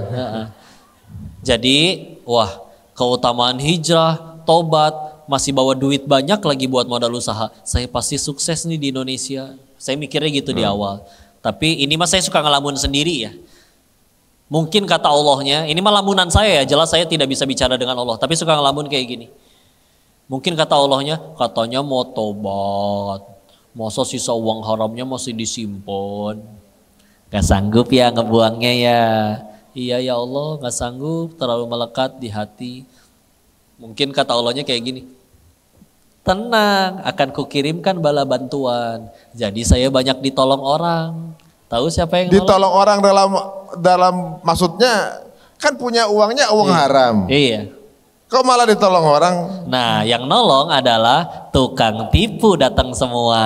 Jadi keutamaan hijrah, tobat, masih bawa duit banyak lagi buat modal usaha. Saya pasti sukses nih di Indonesia. Saya mikirnya gitu di awal. Tapi ini mah saya suka ngelamun sendiri ya. Mungkin kata Allahnya, ini mah lamunan saya ya, jelas saya tidak bisa bicara dengan Allah. Tapi suka ngelamun kayak gini. Mungkin kata Allahnya, katanya mau tobat, masa sisa uang haramnya masih disimpan. Gak sanggup ya ngebuangnya ya. Iya ya Allah, gak sanggup, terlalu melekat di hati. Mungkin kata Allahnya kayak gini, tenang, akan kukirimkan bala bantuan. Jadi saya banyak ditolong orang. Tahu siapa yang ditolong orang dalam maksudnya kan punya uangnya uang haram. Iya. Kok malah ditolong orang? Nah, yang nolong adalah tukang tipu datang semua,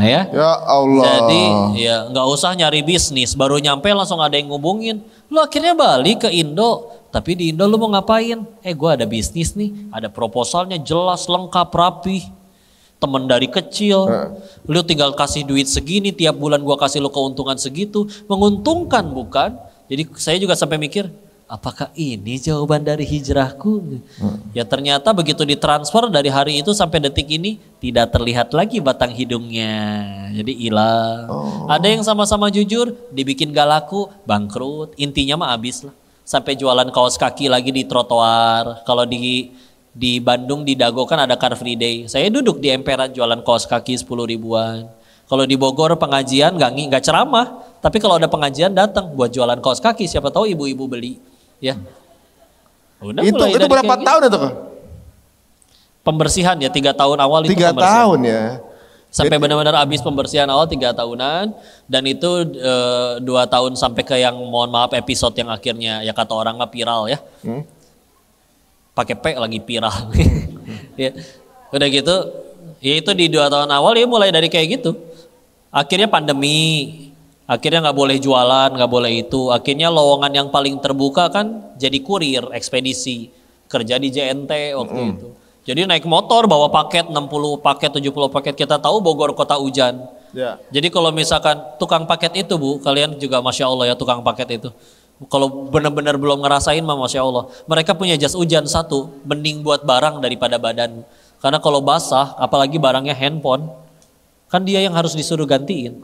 ya. Ya Allah. Jadi, ya nggak usah nyari bisnis, baru nyampe langsung ada yang ngubungin. Lu akhirnya balik ke Indo, tapi di Indo lu mau ngapain? Gue ada bisnis nih, ada proposalnya jelas, lengkap, rapi. Temen dari kecil, lu tinggal kasih duit segini, tiap bulan gua kasih lu keuntungan segitu, menguntungkan bukan? Jadi saya juga sampai mikir, apakah ini jawaban dari hijrahku? Ya ternyata begitu ditransfer dari hari itu sampai detik ini tidak terlihat lagi batang hidungnya. Jadi hilang. Ada yang sama-sama jujur, dibikin gak laku, bangkrut. Intinya mah habis lah. Sampai jualan kaos kaki lagi di trotoar. Kalau di Bandung di Dago kan ada Car Free Day. Saya duduk di emperan jualan kaos kaki 10 ribuan. Kalau di Bogor pengajian nggak ceramah, tapi kalau ada pengajian datang buat jualan kaos kaki, siapa tahu ibu-ibu beli, ya. Udah Itu berapa tahun itu Kang? Pembersihan ya 3 tahun awal itu 3 pembersihan. tahun ya. Sampai benar-benar habis pembersihan awal 3 tahunan dan itu 2 tahun sampai ke yang mohon maaf episode yang akhirnya ya kata orang nggak viral ya. Pakai P lagi viral. Ya. Udah gitu, ya itu di 2 tahun awal ya mulai dari kayak gitu. Akhirnya pandemi, akhirnya nggak boleh jualan, nggak boleh itu. Akhirnya lowongan yang paling terbuka kan jadi kurir, ekspedisi, kerja di JNT waktu itu. Jadi naik motor bawa paket 60 paket, 70 paket. Kita tahu Bogor kota hujan. Ya. Jadi kalau misalkan tukang paket itu Bu, kalian juga Masya Allah ya tukang paket itu. Kalau benar-benar belum ngerasain mah Masya Allah. Mereka punya jas hujan satu, mending buat barang daripada badan. Karena kalau basah, apalagi barangnya handphone, kan dia yang harus disuruh gantiin.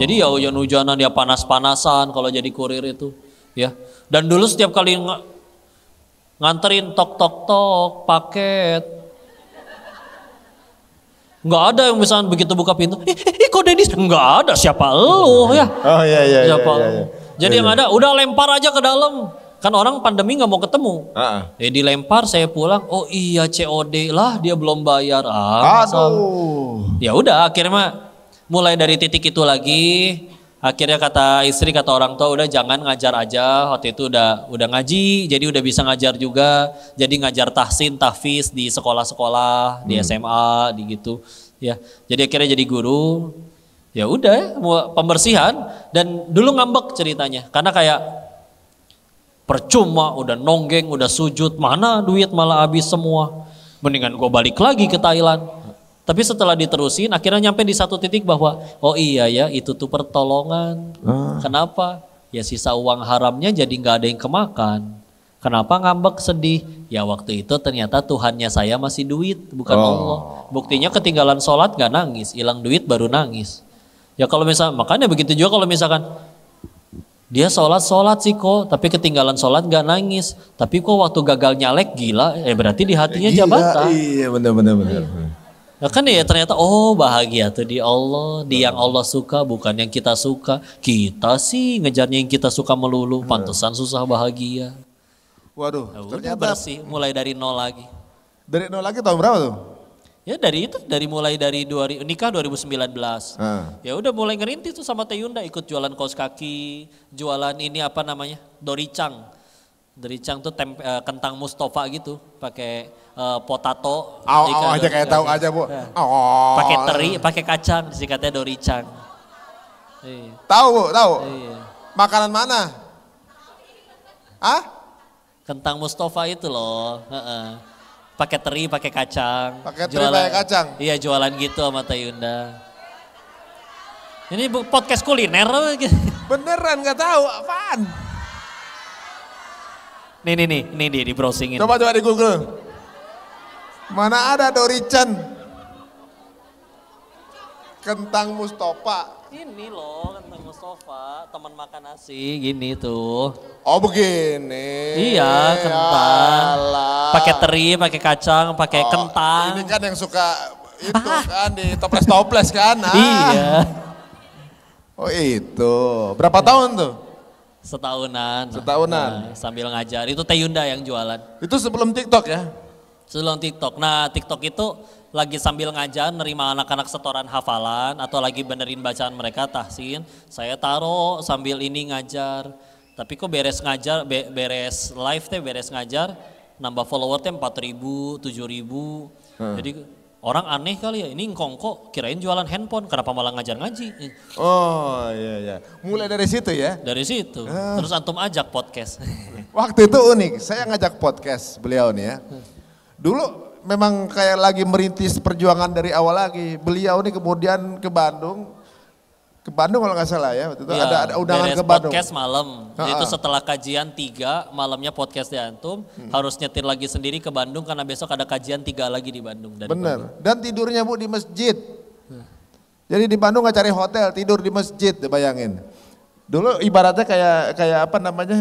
Jadi ya hujan-hujanan dia panas-panasan kalau jadi kurir itu, ya. Dan dulu setiap kali nganterin tok paket, nggak ada yang misalnya begitu buka pintu, kok Dedis? Nggak ada, siapa lu ya? Oh iya. Siapa lu? Jadi yang ada udah lempar aja ke dalam. Kan orang pandemi nggak mau ketemu. Dilempar saya pulang, oh iya COD lah dia belum bayar. Aduh. Ya udah akhirnya mah mulai dari titik itu lagi. Akhirnya kata istri kata orang tua udah jangan ngajar aja. Waktu itu udah ngaji jadi udah bisa ngajar juga. Jadi ngajar tahsin, tahfiz di sekolah-sekolah, di SMA, di gitu. Ya. Jadi akhirnya jadi guru. Ya udah pembersihan dan dulu ngambek ceritanya karena kayak percuma udah nonggeng, udah sujud, mana duit malah habis semua. Mendingan gue balik lagi ke Thailand. Tapi setelah diterusin akhirnya nyampe di satu titik bahwa oh iya ya itu tuh pertolongan. Kenapa? Ya sisa uang haramnya jadi gak ada yang kemakan. Kenapa ngambek sedih? Ya waktu itu ternyata Tuhannya saya masih duit bukan Allah. Buktinya ketinggalan sholat gak nangis, hilang duit baru nangis. Ya kalau misalnya makanya begitu juga kalau misalkan dia sholat sih kok, tapi ketinggalan sholat gak nangis. Tapi kok waktu gagal nyalek gila, berarti di hatinya jabatan. Iya benar. Ya kan ya ternyata oh bahagia tuh di Allah, di yang Allah suka bukan yang kita suka. Kita sih ngejarnya yang kita suka melulu, pantesan susah bahagia. Waduh, Nah, ternyata bersih, mulai dari nol lagi. dari nol lagi tahun berapa tuh? Ya mulai dari nikah 2019. Ya udah mulai ngerintis tuh sama Teh Yunda ikut jualan kaos kaki, jualan ini apa namanya? Doricang. Doricang tuh kentang Mustafa gitu, pakai potato. Aja kayak tahu aja Bu. Pakai teri, pakai kacang, disingkatnya Doricang. Iya. Tahu Bu, tahu. Iya. Makanan mana? Kentang Mustafa itu loh. Pakai teri, pakai kacang. Pakai teri, pakai kacang. Iya jualan gitu sama Teh Yunda. Ini podcast kuliner. Beneran nggak tahu apaan. Nih di browsingin. Coba di Google. Mana ada Dorichan? Kentang Mustafa. Ini loh kentang Mustafa, teman makan nasi gini tuh. Oh begini. Iya kentang. Pakai teri, pakai kacang, pakai kentang. Ini kan yang suka itu kan di toples-toples kan. Iya. Oh itu. Berapa tahun tuh? Setahunan. Setahunan. Sambil ngajar. Itu Teh Yunda yang jualan. Itu sebelum TikTok ya? Sebelum TikTok. Nah TikTok itu lagi sambil ngajar nerima anak-anak setoran hafalan atau lagi benerin bacaan mereka tahsin. Saya taruh sambil ini ngajar. Tapi kok beres ngajar, beres live teh beres ngajar, nambah follower teh 4.000, 7.000. Jadi orang aneh kali ya, ini ngkongko kirain jualan handphone, kenapa malah ngajar ngaji. Oh iya. Mulai dari situ ya? Dari situ, terus antum ajak podcast. Waktu itu unik, saya ngajak podcast beliau nih ya. Dulu memang kayak lagi merintis perjuangan dari awal lagi. Beliau nih kemudian ke Bandung, Ke Bandung kalau nggak salah ya, waktu itu Iya, ada undangan beres ke Bandung. podcast malam. Ha-ha. Itu setelah kajian 3, malamnya podcast di Antum, harus nyetir lagi sendiri ke Bandung karena besok ada kajian 3 lagi di Bandung. Dari Bandung. Bener. Dan tidurnya Bu di masjid. Jadi di Bandung nggak cari hotel, tidur di masjid, bayangin. Dulu ibaratnya kayak apa namanya,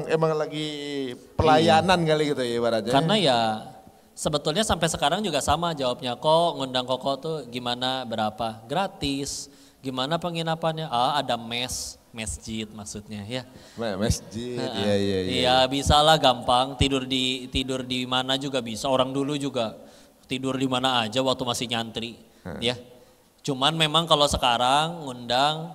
emang lagi pelayanan kali gitu ya ibaratnya. Karena ya sebetulnya sampai sekarang juga sama jawabnya, kok ngundang Koko tuh gimana, berapa, gratis, gimana penginapannya, ada masjid maksudnya ya. Masjid, iya. Iya bisa lah, gampang, tidur di mana juga bisa, orang dulu juga tidur di mana aja waktu masih nyantri ya. Cuman memang kalau sekarang ngundang,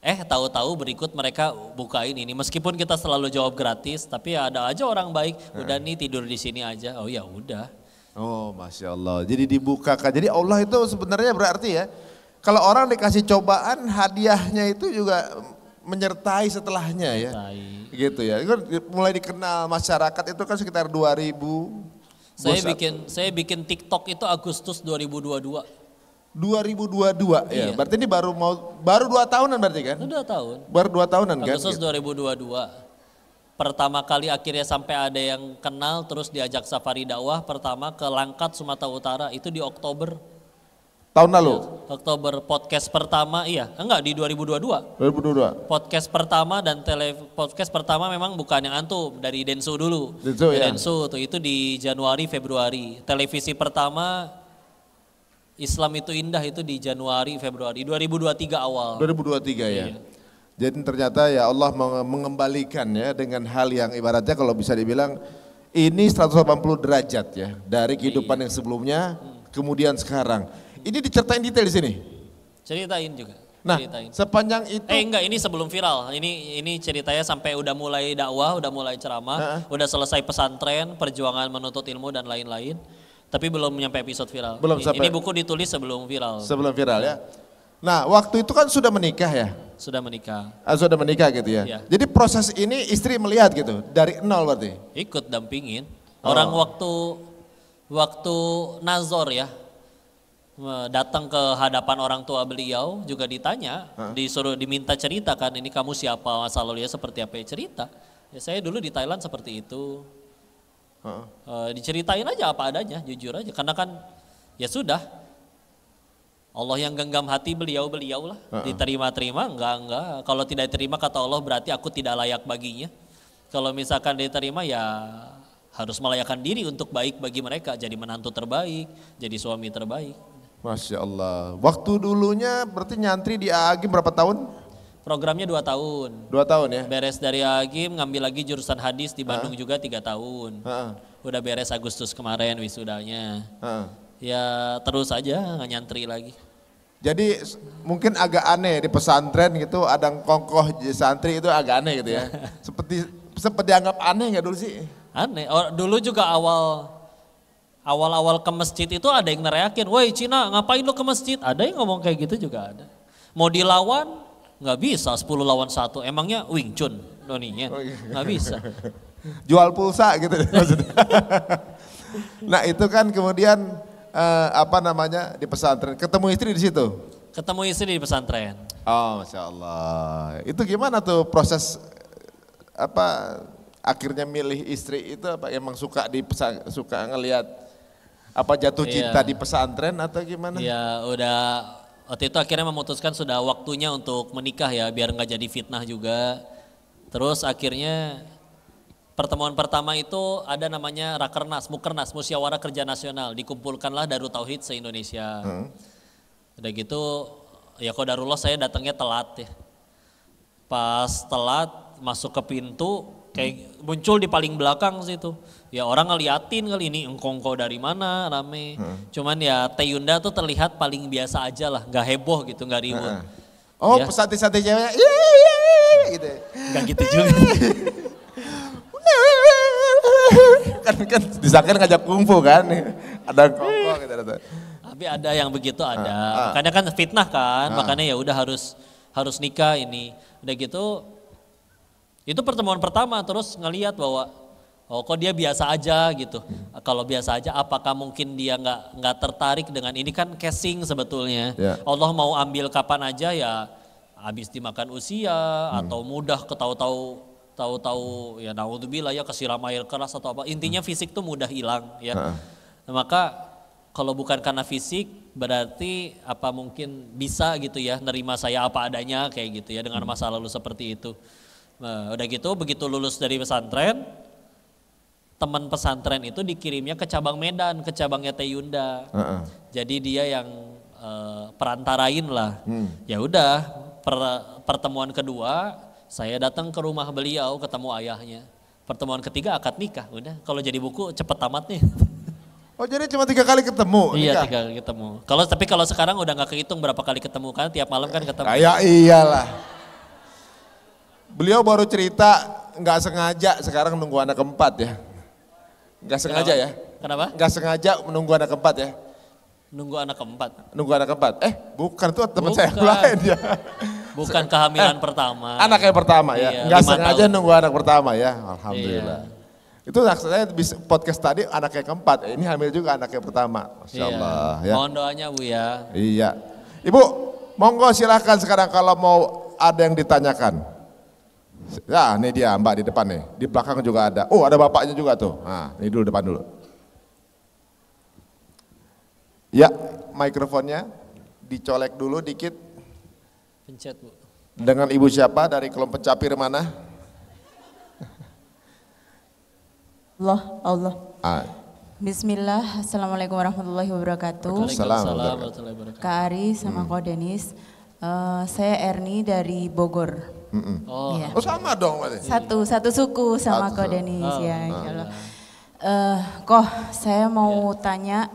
tahu-tahu berikut mereka bukain ini, meskipun kita selalu jawab gratis, tapi ya ada aja orang baik, udah nih tidur di sini aja, oh ya udah. Oh Masya Allah, jadi dibukakan. Jadi Allah itu sebenarnya berarti ya, kalau orang dikasih cobaan, hadiahnya itu juga menyertai setelahnya ya. Gitu ya, itu mulai dikenal masyarakat itu kan sekitar 2000. Saya bikin TikTok itu Agustus 2022. 2022 ya, Iya. berarti ini baru 2 tahunan berarti kan? Udah tahun. Baru 2 tahunan kan? Agustus 2022. Pertama kali akhirnya sampai ada yang kenal, terus diajak safari dakwah pertama ke Langkat Sumatera Utara, itu di Oktober. Tahun lalu? Oktober podcast pertama, enggak di 2022. 2022. Podcast pertama dan podcast pertama memang bukan yang Antum, dari Densu dulu. Densu, ya. Densu tuh itu di Januari Februari. Televisi pertama Islam itu indah itu di Januari Februari 2023 awal. 2023 ya. Iya. Jadi ternyata ya Allah mengembalikan ya dengan hal yang ibaratnya kalau bisa dibilang ini 180 derajat ya dari kehidupan yang sebelumnya kemudian sekarang. Ini diceritain detail di sini. Ceritain juga. Nah, Ceritain. sepanjang itu Enggak, ini sebelum viral. Ini ceritanya sampai udah mulai dakwah, udah mulai ceramah, udah selesai pesantren, perjuangan menuntut ilmu dan lain-lain. Tapi belum nyampe episode viral. Belum sampai. Ini buku ditulis sebelum viral. Sebelum viral ya. Nah, waktu itu kan sudah menikah ya. Sudah menikah. Sudah menikah gitu ya. Iya. Jadi proses ini istri melihat gitu dari nol berarti. Ikut dampingin. Orang waktu Nazor ya, datang ke hadapan orang tua beliau juga ditanya, disuruh diminta cerita kan, ini kamu siapa, masa lalunya seperti apa, ya cerita. Ya saya dulu di Thailand seperti itu. Diceritain aja apa adanya, jujur aja, karena kan ya sudah, Allah yang genggam hati beliau lah, diterima-terima, enggak, kalau tidak diterima kata Allah berarti aku tidak layak baginya. Kalau misalkan diterima ya harus melayakkan diri untuk baik bagi mereka, jadi menantu terbaik, jadi suami terbaik. Masya Allah. Waktu dulunya berarti nyantri di AAGIM berapa tahun? Programnya 2 tahun. 2 tahun ya? Beres dari AAGIM, ngambil lagi jurusan hadis di Bandung juga 3 tahun. Udah beres Agustus kemarin wisudanya. Ya terus aja nggak nyantri lagi. Jadi mungkin agak aneh di pesantren gitu, ada kongkoh di santri itu agak aneh gitu ya. Seperti dianggap aneh nggak dulu sih? Aneh. Dulu juga awal-awal ke masjid itu ada yang neriakin, woi Cina ngapain lu ke masjid? Ada yang ngomong kayak gitu juga ada. Mau dilawan nggak bisa 10 lawan 1, emangnya Wing Chun noninya, nggak bisa. Jual pulsa gitu maksudnya. Nah itu kan kemudian di pesantren, ketemu istri di situ? Ketemu istri di pesantren. Oh Masya Allah, itu gimana tuh proses akhirnya milih istri itu apa emang suka ngelihat jatuh cinta di pesantren atau gimana? Ya udah, waktu itu akhirnya memutuskan sudah waktunya untuk menikah ya biar nggak jadi fitnah juga. Terus akhirnya pertemuan pertama itu ada namanya Rakernas, Mukernas, Musyawarah Kerja Nasional, dikumpulkanlah Darut Tauhid se-Indonesia. Udah gitu ya qadarullah saya datangnya telat ya. Pas telat masuk ke pintu kayak muncul di paling belakang situ. Ya orang ngeliatin kali ini engkongko dari mana rame. Cuman ya Teh Yunda tuh terlihat paling biasa aja lah, nggak heboh gitu, nggak ribut. Oh ya. pesantren ceweknya iya gitu. Nggak gitu juga. kan disangka ngajak kungfu kan, ada kongko gitu. Tapi ada yang begitu ada. Makanya kan fitnah kan, makanya ya udah harus nikah ini. Udah gitu, itu pertemuan pertama terus ngelihat bahwa Oh kok dia biasa aja gitu. Kalau biasa aja apakah mungkin dia nggak tertarik dengan ini kan casing sebetulnya. Ya. Allah mau ambil kapan aja ya habis dimakan usia atau mudah tahu-tahu ya naudzubillah ya kesiram air keras atau apa. Intinya fisik tuh mudah hilang ya. Nah, maka kalau bukan karena fisik berarti apa mungkin bisa gitu ya nerima saya apa adanya kayak gitu ya dengan masa lalu seperti itu. Nah, udah gitu begitu lulus dari pesantren teman pesantren itu dikirimnya ke cabang Medan, ke cabangnya Teh Yunda. Jadi dia yang perantarain lah. Ya udah, pertemuan kedua saya datang ke rumah beliau ketemu ayahnya. Pertemuan ketiga akad nikah. Udah, kalau jadi buku cepet tamat nih. Oh jadi cuma 3 kali ketemu? Iya 3 kali ketemu. Tapi kalau sekarang udah nggak kehitung berapa kali ketemu kan tiap malam kan ketemu. Ya iyalah. Beliau baru cerita nggak sengaja sekarang nunggu anak keempat ya. Nggak sengaja ya? Kenapa? Nggak sengaja menunggu anak keempat ya? Nunggu anak keempat. Nunggu anak keempat? Bukan tuh teman saya yang lain ya. Bukan kehamilan pertama. Anak yang pertama ya? Iya, Nggak 5 sengaja tahun. nunggu anak pertama ya? Alhamdulillah. Iya. Itu saya podcast tadi anak yang keempat, ini hamil juga anak yang pertama. Masya Allah. Ya. Mohon doanya Bu ya. Iya. Ibu, monggo silahkan sekarang kalau mau ada yang ditanyakan. Ya ini dia Mbak di depan nih, di belakang juga ada. Oh ada bapaknya juga tuh, nah ini dulu depan dulu. Ya mikrofonnya dicolek dulu dikit. Pencet Bu. Dengan ibu siapa dari kelompok capir mana? Allah. Bismillah, Assalamualaikum warahmatullahi wabarakatuh. Waalaikumsalam warahmatullahi wabarakatuh. Kak Ari sama Ko Denis, saya Erni dari Bogor. Oh, Iya. Oh sama dong berarti. Satu suku sama Ko Denis ya insya Allah. Koh, saya mau tanya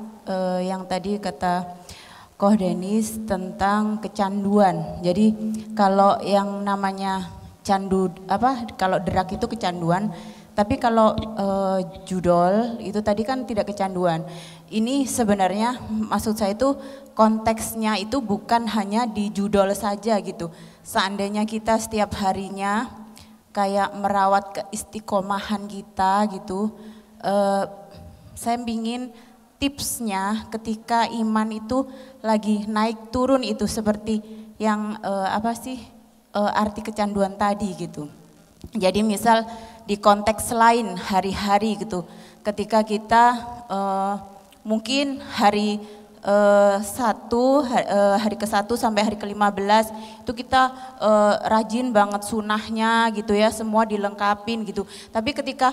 yang tadi kata Koh Denis tentang kecanduan. Jadi kalau yang namanya candu kalau derak itu kecanduan, tapi kalau judol itu tadi kan tidak kecanduan. Ini sebenarnya maksud saya itu konteksnya itu bukan hanya di judol saja gitu. Seandainya kita setiap harinya kayak merawat keistiqomahan kita gitu. Saya ingin tipsnya ketika iman itu lagi naik turun itu seperti yang arti kecanduan tadi gitu. Jadi misal di konteks lain hari-hari gitu, ketika kita mungkin hari hari ke-1 sampai hari ke-15 itu kita rajin banget sunahnya gitu ya, semua dilengkapin gitu. Tapi ketika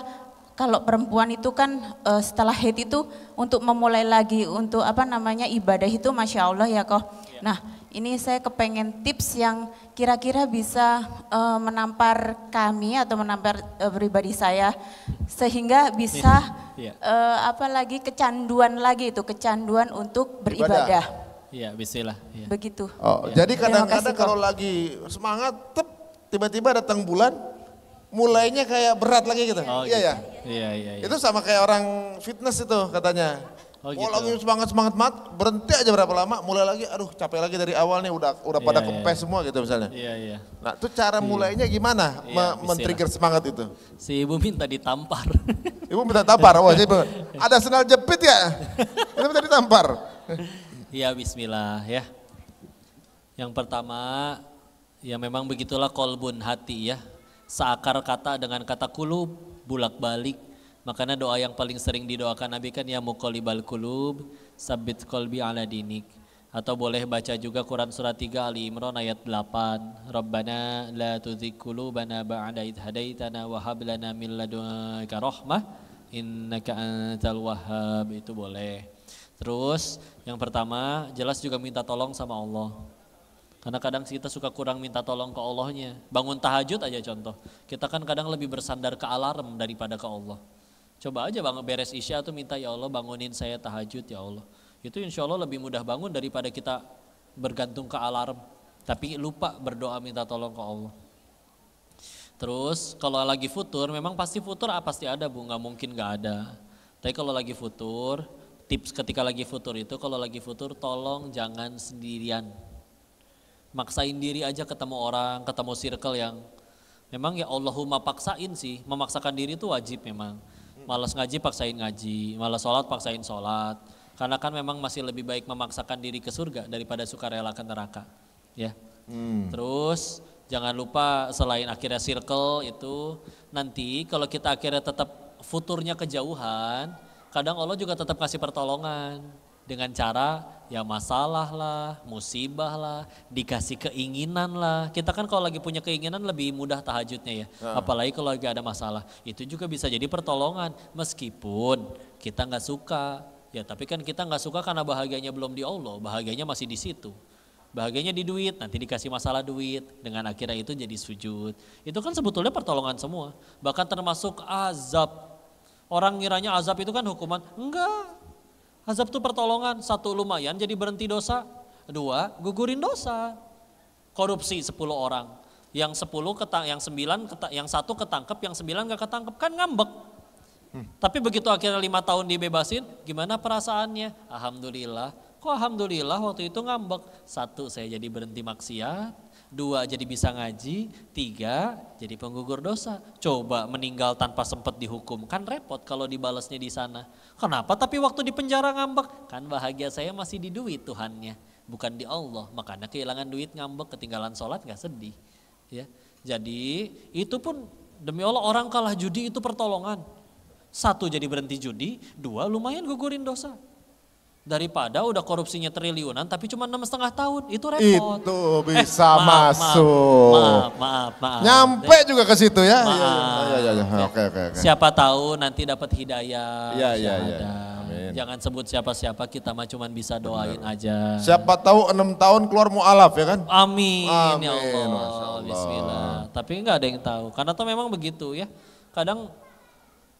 kalau perempuan itu kan setelah haid itu untuk memulai lagi untuk ibadah itu Masya Allah ya kok. Nah ini saya kepengen tips yang kira-kira bisa menampar kami atau menampar pribadi saya sehingga bisa kecanduan untuk beribadah. Iya, bismillah. Ya. Begitu. Oh, Ya. jadi kadang-kadang kalau lagi semangat, tiba-tiba datang bulan, mulainya kayak berat lagi gitu. Oh, Iya gitu. ya. Iya. Itu sama kayak orang fitness itu katanya. Oh, Mau gitu. lagi semangat berhenti aja berapa lama, mulai lagi, aduh capek lagi dari awal nih, udah pada Iya, kempes semua gitu misalnya. Iya. Nah itu cara mulainya gimana Iya, men-trigger semangat itu? Si ibu minta ditampar. Ibu minta tampar, wah ada sendal jepit ya? Itu minta ditampar. Iya, bismillah ya. Yang pertama, ya memang begitulah kolbun hati ya. Seakar kata dengan kata kulub, bulak-balik. Makanya doa yang paling sering didoakan Nabi kan ya muqallibal qulub, sabbit qalbi ala dinik. Atau boleh baca juga Quran surat 3 Ali Imran ayat 8. Rabbana la tuzigh qulubana ba'da idh hadaitana wa hab lana min ladunka rahmah innaka antal wahhab. Itu boleh. Terus yang pertama jelas juga minta tolong sama Allah. Karena kadang kita suka kurang minta tolong ke Allahnya. Bangun tahajud aja contoh. Kita kan kadang lebih bersandar ke alarm daripada ke Allah. Coba aja bangun beres isya tuh minta ya Allah bangunin saya tahajud ya Allah. Itu insya Allah lebih mudah bangun daripada kita bergantung ke alarm. Tapi lupa berdoa minta tolong ke Allah. Terus kalau lagi futur memang pasti futur pasti ada Bu, nggak mungkin nggak ada. Tapi kalau lagi futur, tips ketika lagi futur itu kalau lagi futur tolong jangan sendirian. Maksain diri aja ketemu orang, ketemu circle yang memang ya Allahumma paksain sih, memaksakan diri itu wajib memang. Malas ngaji paksain ngaji, malas sholat paksain sholat. Karena kan memang masih lebih baik memaksakan diri ke surga daripada sukarela ke neraka. Ya. Terus jangan lupa selain akhirnya circle itu, nanti kalau kita akhirnya tetap futurnya kejauhan, kadang Allah juga tetap kasih pertolongan. Dengan cara ya masalah lah, musibah lah, dikasih keinginan lah. Kita kan kalau lagi punya keinginan lebih mudah tahajudnya ya. Apalagi kalau lagi ada masalah. Itu juga bisa jadi pertolongan meskipun kita nggak suka. Ya tapi kan kita nggak suka karena bahagianya belum di Allah, bahagianya masih di situ. Bahagianya di duit, nanti dikasih masalah duit. Dengan akhirnya itu jadi sujud. Itu kan sebetulnya pertolongan semua. Bahkan termasuk azab. Orang ngiranya azab itu kan hukuman. Enggak. Azab itu pertolongan, satu lumayan jadi berhenti dosa, dua gugurin dosa. Korupsi 10 orang, yang 10 yang satu ketangkep, yang 9 gak ketangkep, kan ngambek. Tapi begitu akhirnya 5 tahun dibebasin, gimana perasaannya? Alhamdulillah, kok alhamdulillah waktu itu ngambek. 1 saya jadi berhenti maksiat, 2 jadi bisa ngaji, 3 jadi penggugur dosa. Coba meninggal tanpa sempat dihukum, kan repot kalau dibalasnya di sana. Kenapa? Tapi waktu di penjara ngambek, kan bahagia saya masih di duit Tuhannya, bukan di Allah. Makanya kehilangan duit ngambek, ketinggalan sholat gak sedih. Ya, jadi itu pun demi Allah orang kalah judi itu pertolongan. 1 jadi berhenti judi, 2 lumayan gugurin dosa. Daripada udah korupsinya triliunan tapi cuma 6,5 tahun, itu repot. Itu bisa masuk. Maaf. Nyampe juga ke situ ya. Maaf. Oke. Siapa tahu nanti dapat hidayah. Iya. Amin. Jangan sebut siapa-siapa, kita mah cuma bisa doain aja. Siapa tahu 6 tahun keluar mu'alaf ya kan? Amin. Ya Amin, Allah. Masya Allah. Bismillah. Tapi enggak ada yang tahu. Karena tuh memang begitu ya. Kadang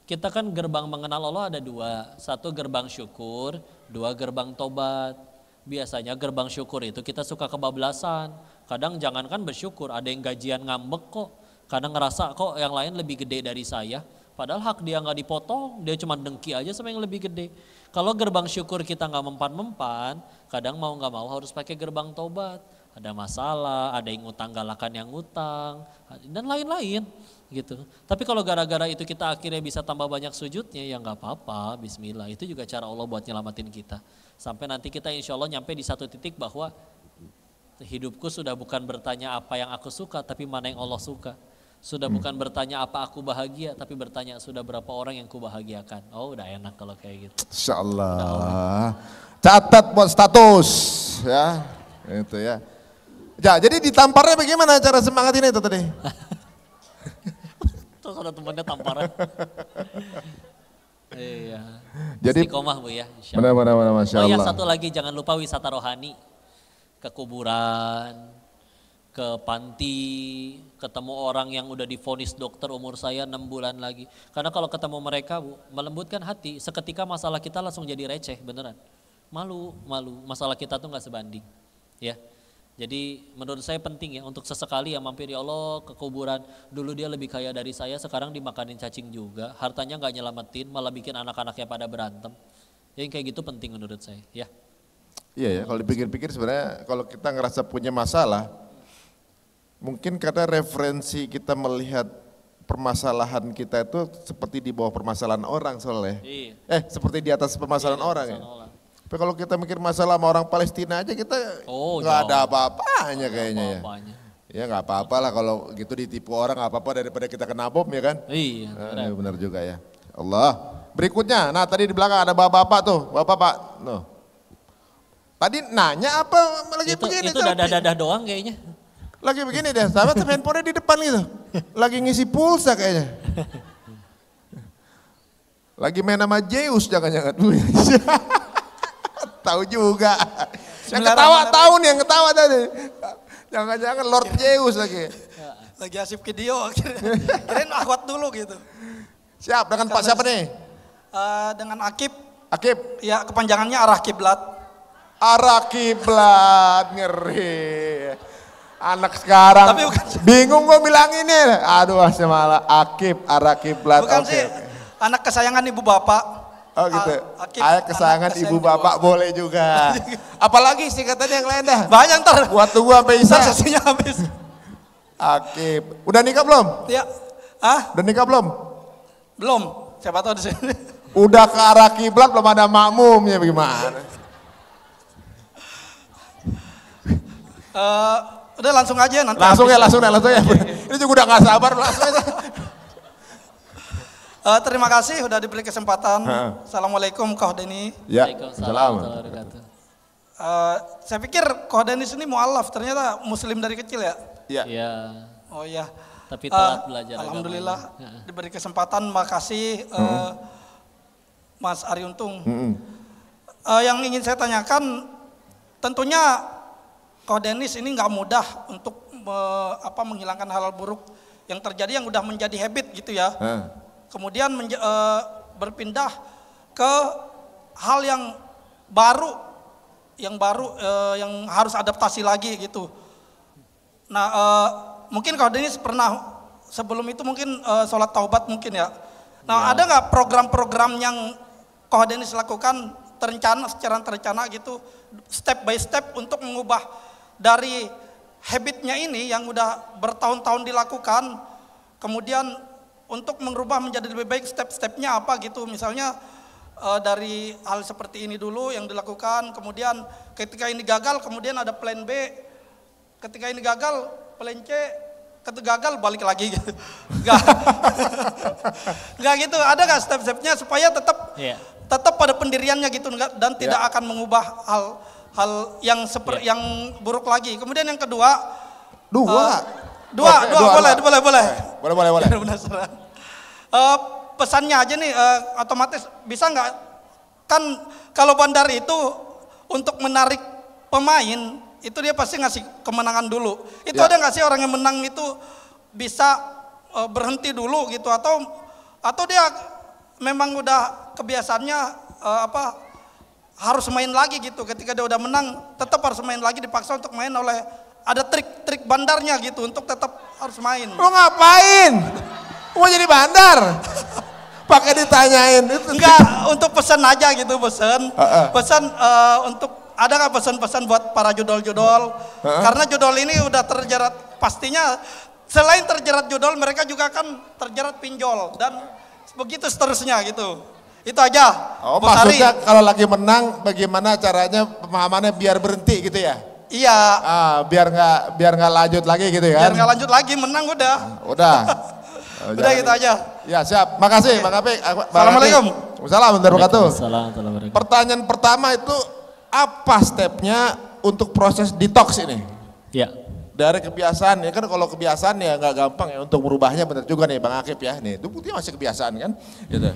kita kan gerbang mengenal Allah ada 2, 1 gerbang syukur, 2 gerbang tobat. Biasanya gerbang syukur itu kita suka kebablasan. Kadang jangankan bersyukur, ada yang gajian ngambek kok. Kadang ngerasa kok yang lain lebih gede dari saya. Padahal hak dia nggak dipotong, dia cuma dengki aja sama yang lebih gede. Kalau gerbang syukur kita nggak mempan-mempan, kadang mau nggak mau harus pakai gerbang tobat. Ada masalah, ada yang ngutang galakan yang ngutang, dan lain-lain gitu. Tapi kalau gara-gara itu kita akhirnya bisa tambah banyak sujudnya, ya nggak apa-apa, bismillah. Itu juga cara Allah buat nyelamatin kita. Sampai nanti kita insya Allah nyampe di satu titik bahwa hidupku sudah bukan bertanya apa yang aku suka, tapi mana yang Allah suka. Sudah bukan bertanya apa aku bahagia, tapi bertanya sudah berapa orang yang kubahagiakan. Oh udah enak kalau kayak gitu. Insya Allah. Catat buat status ya, itu ya. Ya, jadi ditamparnya bagaimana cara semangatin itu tadi? Terus ada temannya tamparan. Iya. Jadi istiqomah Bu ya. Benar, Masya Allah. Oh ya, satu lagi jangan lupa wisata rohani. Ke kuburan, ke panti, ketemu orang yang udah divonis dokter umur saya 6 bulan lagi. Karena kalau ketemu mereka Bu, melembutkan hati, seketika masalah kita langsung jadi receh beneran. Malu, masalah kita tuh gak sebanding. Ya. Jadi menurut saya penting ya untuk sesekali yang mampir, ya Allah ke kuburan, dulu dia lebih kaya dari saya, sekarang dimakanin cacing juga, hartanya gak nyelamatin, malah bikin anak-anaknya pada berantem. Yang kayak gitu penting menurut saya ya. Iya ya, kalau dipikir-pikir sebenarnya kalau kita ngerasa punya masalah, mungkin karena referensi kita melihat permasalahan kita itu seperti di bawah permasalahan orang soalnya. Iya. Seperti di atas permasalahan orang ya. Tapi kalau kita mikir masalah sama orang Palestina aja kita nggak ada apa-apanya kayaknya ya. Ya nggak apa-apa lah kalau gitu ditipu orang, nggak apa-apa daripada kita kena bom ya kan. Iya. Benar juga ya. Allah. Berikutnya, nah tadi di belakang ada bapak-bapak tuh, bapak-bapak. No. Tadi nanya apa lagi begini? Itu dadah-dadah doang kayaknya. Lagi begini deh, sama handphonenya di depan gitu. Lagi ngisi pulsa kayaknya. Lagi main sama Zeus jangan-jangan. Tahu juga. Yang ketawa tahu nih, yang ketawa tadi. Jangan-jangan Lord Zeus lagi. Lagi asip video akhirnya. Kirain akhwat dulu gitu. Siap, dengan Pak siapa nih? Dengan Akib. Akib. Ya kepanjangannya arah kiblat. Arah kiblat, ngeri. Anak sekarang tapi bukan, bingung gue bilang ini. Aduh malah Akib, arah kiblat. Bukan sih, anak kesayangan ibu bapak. Oh gitu, ayah kesayangan ibu bapak boleh juga. Apalagi singkatannya yang lain dah. Banyak ntar. Buat tunggu sampai Isa. Sesinya habis. Akib, udah nikah belum? Ya, Udah nikah belum? Belum. Siapa tahu di sini. Udah ke arah kiblat belum ada makmumnya bagaimana? Udah langsung aja nanti. Langsung ya. Ini juga udah nggak sabar langsung aja. Terima kasih udah diberi kesempatan. Assalamualaikum Koh Deni. Ya, Waalaikumsalam salam. warahmatullahi wabarakatuh. Saya pikir Koh Denis ini mu'alaf, ternyata muslim dari kecil ya? Ya. Iya. Oh iya. Tapi telat belajar Alhamdulillah agamanya. diberi kesempatan, makasih Mas Ari Untung. Yang ingin saya tanyakan, tentunya Koh Denis ini nggak mudah untuk menghilangkan hal-hal buruk yang terjadi yang udah menjadi habit gitu ya. Kemudian berpindah ke hal yang baru, yang harus adaptasi lagi gitu. Nah, mungkin Koh Denis pernah sebelum itu mungkin sholat taubat mungkin ya. Nah, ada nggak program-program yang Koh Denis lakukan secara terencana gitu, step by step untuk mengubah dari habitnya ini yang udah bertahun-tahun dilakukan, kemudian untuk merubah menjadi lebih baik, step-stepnya apa gitu, misalnya dari hal seperti ini dulu yang dilakukan, kemudian ketika ini gagal kemudian ada plan B, ketika ini gagal plan C, ketika gagal balik lagi gitu. Enggak gitu, ada nggak step-stepnya supaya tetap pada pendiriannya gitu dan tidak akan mengubah hal yang yang buruk lagi. Kemudian yang kedua, boleh. Penasaran. Pesannya aja nih, otomatis bisa nggak, kan kalau Bandar itu untuk menarik pemain itu dia pasti ngasih kemenangan dulu. Itu ada nggak sih orang yang menang itu bisa berhenti dulu gitu, atau dia memang udah kebiasaannya harus main lagi gitu, ketika dia udah menang tetap harus main lagi, dipaksa untuk main oleh, ada trik-trik Bandarnya gitu untuk tetap harus main. Lo ngapain? Mau jadi bandar? Pakai ditanyain itu. Enggak, untuk pesan aja gitu, pesan untuk, ada nggak pesan-pesan buat para judol-judol? Karena judol ini udah terjerat, pastinya selain terjerat judol mereka juga akan terjerat pinjol dan begitu seterusnya gitu. Itu aja. Oh, maksudnya kalau lagi menang bagaimana caranya pemahamannya biar berhenti gitu ya? Iya. Biar nggak lanjut lagi gitu kan? Biar nggak lanjut lagi, menang udah. Udah. Udah gitu aja. Ya siap, makasih Bang Apik. Assalamualaikum. Assalamualaikum warahmatullahi Waalaikumsalam. Pertanyaan pertama itu apa stepnya untuk proses detox ini? Ya. Dari kebiasaan ya kan, kalau kebiasaan ya nggak gampang ya untuk merubahnya, benar juga nih Bang Akip ya. Nih itu buktinya masih kebiasaan kan? Gitu.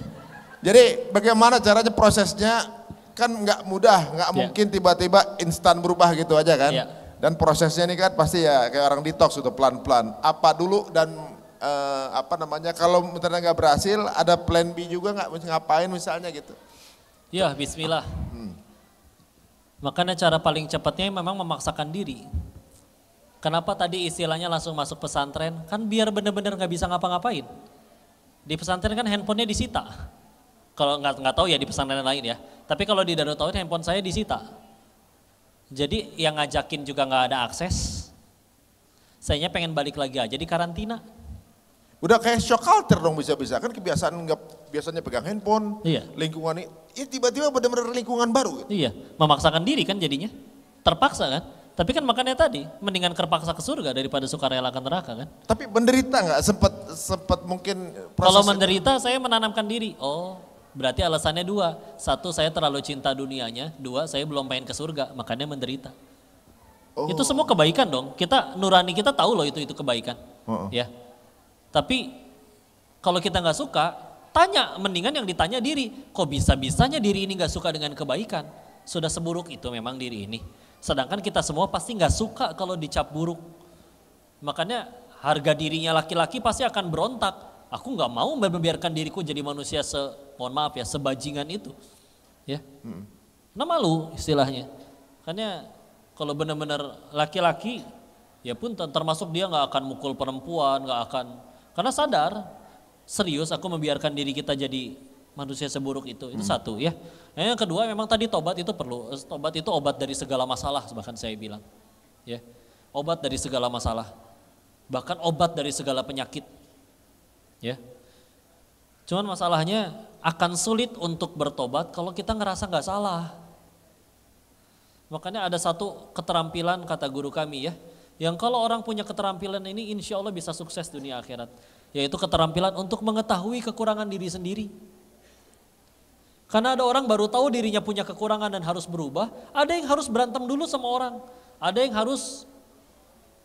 Jadi bagaimana caranya prosesnya, kan nggak mudah, nggak mungkin tiba-tiba instan berubah gitu aja kan? Dan prosesnya ini kan pasti ya kayak orang detox itu pelan-pelan. Apa dulu dan kalau misalnya nggak berhasil, ada plan B juga nggak, ngapain misalnya gitu? Ya, bismillah. Makanya cara paling cepatnya memang memaksakan diri. Kenapa tadi istilahnya langsung masuk pesantren? Kan biar benar-benar nggak bisa ngapa-ngapain. Di pesantren kan handphonenya disita. Kalau nggak tahu ya di pesantren lain ya. Tapi kalau di Darut Tauhid handphone saya disita. Jadi yang ngajakin juga nggak ada akses. Sayanya pengen balik lagi aja di karantina. Udah kayak shock culture dong, bisa-bisa kan kebiasaan nggak biasanya pegang handphone, lingkungan ini tiba-tiba benar-benar lingkungan baru. Gitu. Iya, memaksakan diri kan jadinya, terpaksa kan. Tapi kan makanya tadi mendingan terpaksa ke surga daripada sukarela ke neraka kan. Tapi menderita nggak, sempat mungkin proses. Kalau menderita saya menanamkan diri. Oh, berarti alasannya dua. Satu, saya terlalu cinta dunianya. Dua, saya belum pengen ke surga, makanya menderita. Oh. Itu semua kebaikan dong. Kita nurani kita tahu loh itu kebaikan. Ya. Tapi kalau kita nggak suka, tanya, mendingan yang ditanya diri, kok bisa-bisanya diri ini nggak suka dengan kebaikan? Sudah seburuk itu memang diri ini. Sedangkan kita semua pasti nggak suka kalau dicap buruk. Makanya harga dirinya laki-laki pasti akan berontak. Aku nggak mau membiarkan diriku jadi manusia mohon maaf ya, sebajingan itu. Ya, nah malu istilahnya. Makanya kalau benar-benar laki-laki, ya pun termasuk dia nggak akan mukul perempuan, nggak akan. Karena sadar, serius aku membiarkan diri kita jadi manusia seburuk itu satu ya. Yang kedua memang tadi tobat itu perlu, tobat itu obat dari segala masalah bahkan saya bilang. Ya, obat dari segala masalah, bahkan obat dari segala penyakit. Ya, Cuman masalahnya akan sulit untuk bertobat kalau kita ngerasa nggak salah. Makanya ada satu keterampilan kata guru kami ya, yang kalau orang punya keterampilan ini insya Allah bisa sukses dunia akhirat. Yaitu keterampilan untuk mengetahui kekurangan diri sendiri. Karena ada orang baru tahu dirinya punya kekurangan dan harus berubah, ada yang harus berantem dulu sama orang. Ada yang harus,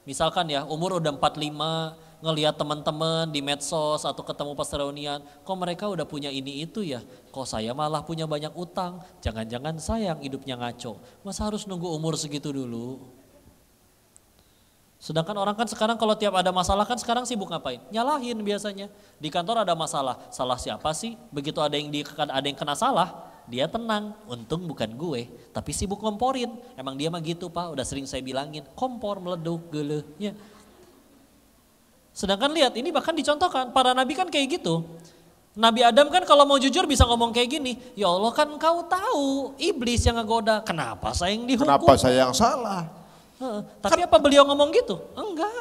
misalkan ya umur udah 45, ngelihat teman-teman di medsos atau ketemu pas reunian, kok mereka udah punya ini itu ya, kok saya malah punya banyak utang, jangan-jangan saya yang hidupnya ngaco, masa harus nunggu umur segitu dulu? Sedangkan orang kan sekarang kalau tiap ada masalah kan sekarang sibuk ngapain? Nyalahin biasanya. Di kantor ada masalah, salah siapa sih? Begitu ada yang kena salah, dia tenang, untung bukan gue, tapi sibuk ngomporin. Emang dia mah gitu Pak, udah sering saya bilangin, kompor meleduk gelehnya. Sedangkan lihat ini bahkan dicontohkan, para nabi kan kayak gitu. Nabi Adam kan kalau mau jujur bisa ngomong kayak gini, ya Allah kan kau tahu iblis yang ngegoda, kenapa saya yang dihukum? Kenapa saya yang salah? Tapi apa beliau ngomong gitu? Enggak.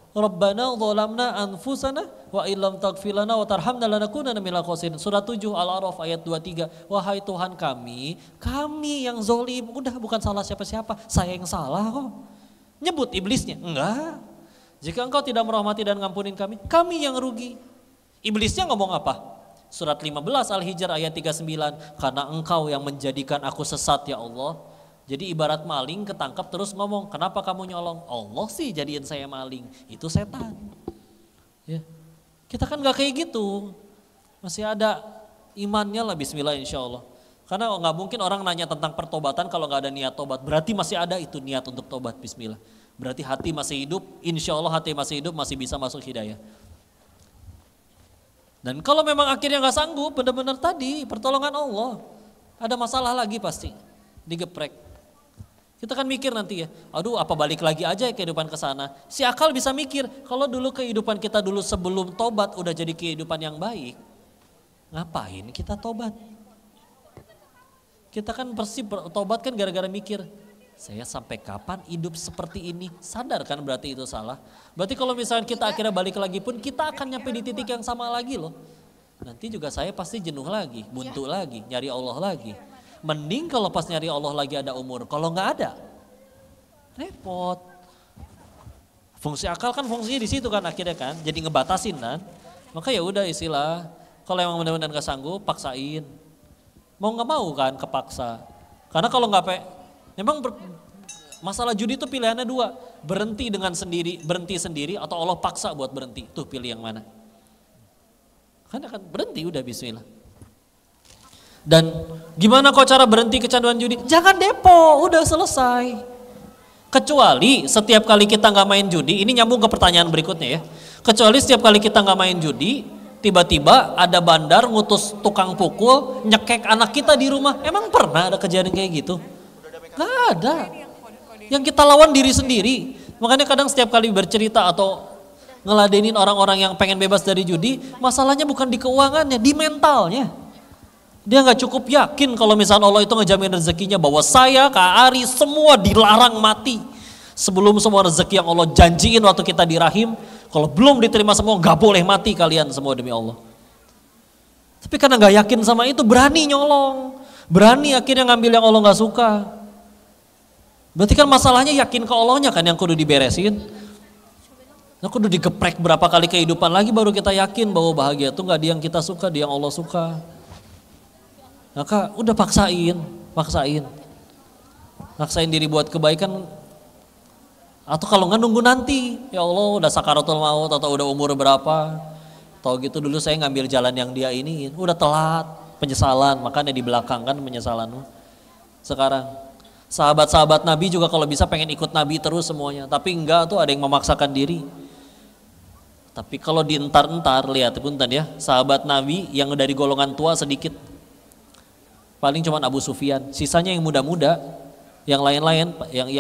Rabbana dhalamna anfusana wa illam taghfir lana wa tarhamna lanakunanna minal khasirin. Surah 7 Al-A'raf ayat 23. Wahai Tuhan kami yang zolim. Udah bukan salah siapa-siapa, saya yang salah kok. Nyebut iblisnya? Enggak. Jika engkau tidak merahmati dan ngampunin kami yang rugi. Iblisnya ngomong apa? Surat 15 Al-Hijr ayat 39. Karena engkau yang menjadikan aku sesat ya Allah. Jadi ibarat maling ketangkap terus ngomong, kenapa kamu nyolong? Allah sih jadiin saya maling, itu setan. Ya. Kita kan gak kayak gitu, masih ada imannya lah bismillah insya Allah. Karena gak mungkin orang nanya tentang pertobatan kalau gak ada niat tobat, berarti masih ada itu niat untuk tobat bismillah. Berarti hati masih hidup, insya Allah hati masih hidup, masih bisa masuk hidayah. Dan kalau memang akhirnya gak sanggup, benar-benar tadi pertolongan Allah, ada masalah lagi pasti, digeprek. Kita kan mikir nanti ya, aduh apa balik lagi aja ya kehidupan ke sana. Si akal bisa mikir, kalau dulu kehidupan kita dulu sebelum tobat udah jadi kehidupan yang baik, ngapain kita tobat? Kita kan pasti tobat kan gara-gara mikir, saya sampai kapan hidup seperti ini? Sadar kan berarti itu salah. Berarti kalau misalnya kita akhirnya balik lagi pun kita akan nyampe di titik yang sama lagi loh. Nanti juga saya pasti jenuh lagi, buntu lagi, nyari Allah lagi. Mending kalau pas nyari Allah lagi ada umur, kalau nggak ada, repot. Fungsi akal kan fungsinya di situ kan akhirnya kan, jadi ngebatasin kan. Maka ya udah istilah, kalau emang benar-benar nggak sanggup, paksain. Mau nggak mau kan kepaksa. Karena kalau nggak memang masalah judi itu pilihannya dua, berhenti sendiri atau Allah paksa buat berhenti. Tuh pilih yang mana? Kan akan berhenti udah bismillah. Dan gimana kok cara berhenti kecanduan judi? Jangan depo, udah selesai. Kecuali setiap kali kita nggak main judi, ini nyambung ke pertanyaan berikutnya ya. Kecuali setiap kali kita nggak main judi, tiba-tiba ada bandar ngutus tukang pukul, nyekek anak kita di rumah. Emang pernah ada kejadian kayak gitu? Gak ada. Yang kita lawan diri sendiri. Makanya kadang setiap kali bercerita atau ngeladenin orang-orang yang pengen bebas dari judi, masalahnya bukan di keuangannya, di mentalnya. Dia gak cukup yakin kalau misalnya Allah itu ngejamin rezekinya bahwa saya, Kak Ari, semua dilarang mati. Sebelum semua rezeki yang Allah janjiin waktu kita di rahim, kalau belum diterima semua gak boleh mati kalian semua demi Allah. Tapi karena gak yakin sama itu berani nyolong. Berani akhirnya ngambil yang Allah gak suka. Berarti kan masalahnya yakin ke Allahnya kan yang kudu diberesin. Nah kudu digeprek berapa kali kehidupan lagi baru kita yakin bahwa bahagia itu gak di yang kita suka, di yang Allah suka. Maka udah paksain diri buat kebaikan. Atau kalau nggak nunggu nanti, ya Allah udah sakaratul maut atau udah umur berapa, tau gitu dulu saya ngambil jalan yang dia ini, udah telat, penyesalan, makanya di belakang kan penyesalan. Sekarang sahabat-sahabat Nabi juga kalau bisa pengen ikut Nabi terus semuanya, tapi enggak tuh ada yang memaksakan diri. Tapi kalau dientar-entar lihat punten ya, sahabat Nabi yang dari golongan tua sedikit. Paling cuma Abu Sufyan, sisanya yang muda-muda, yang lain-lain,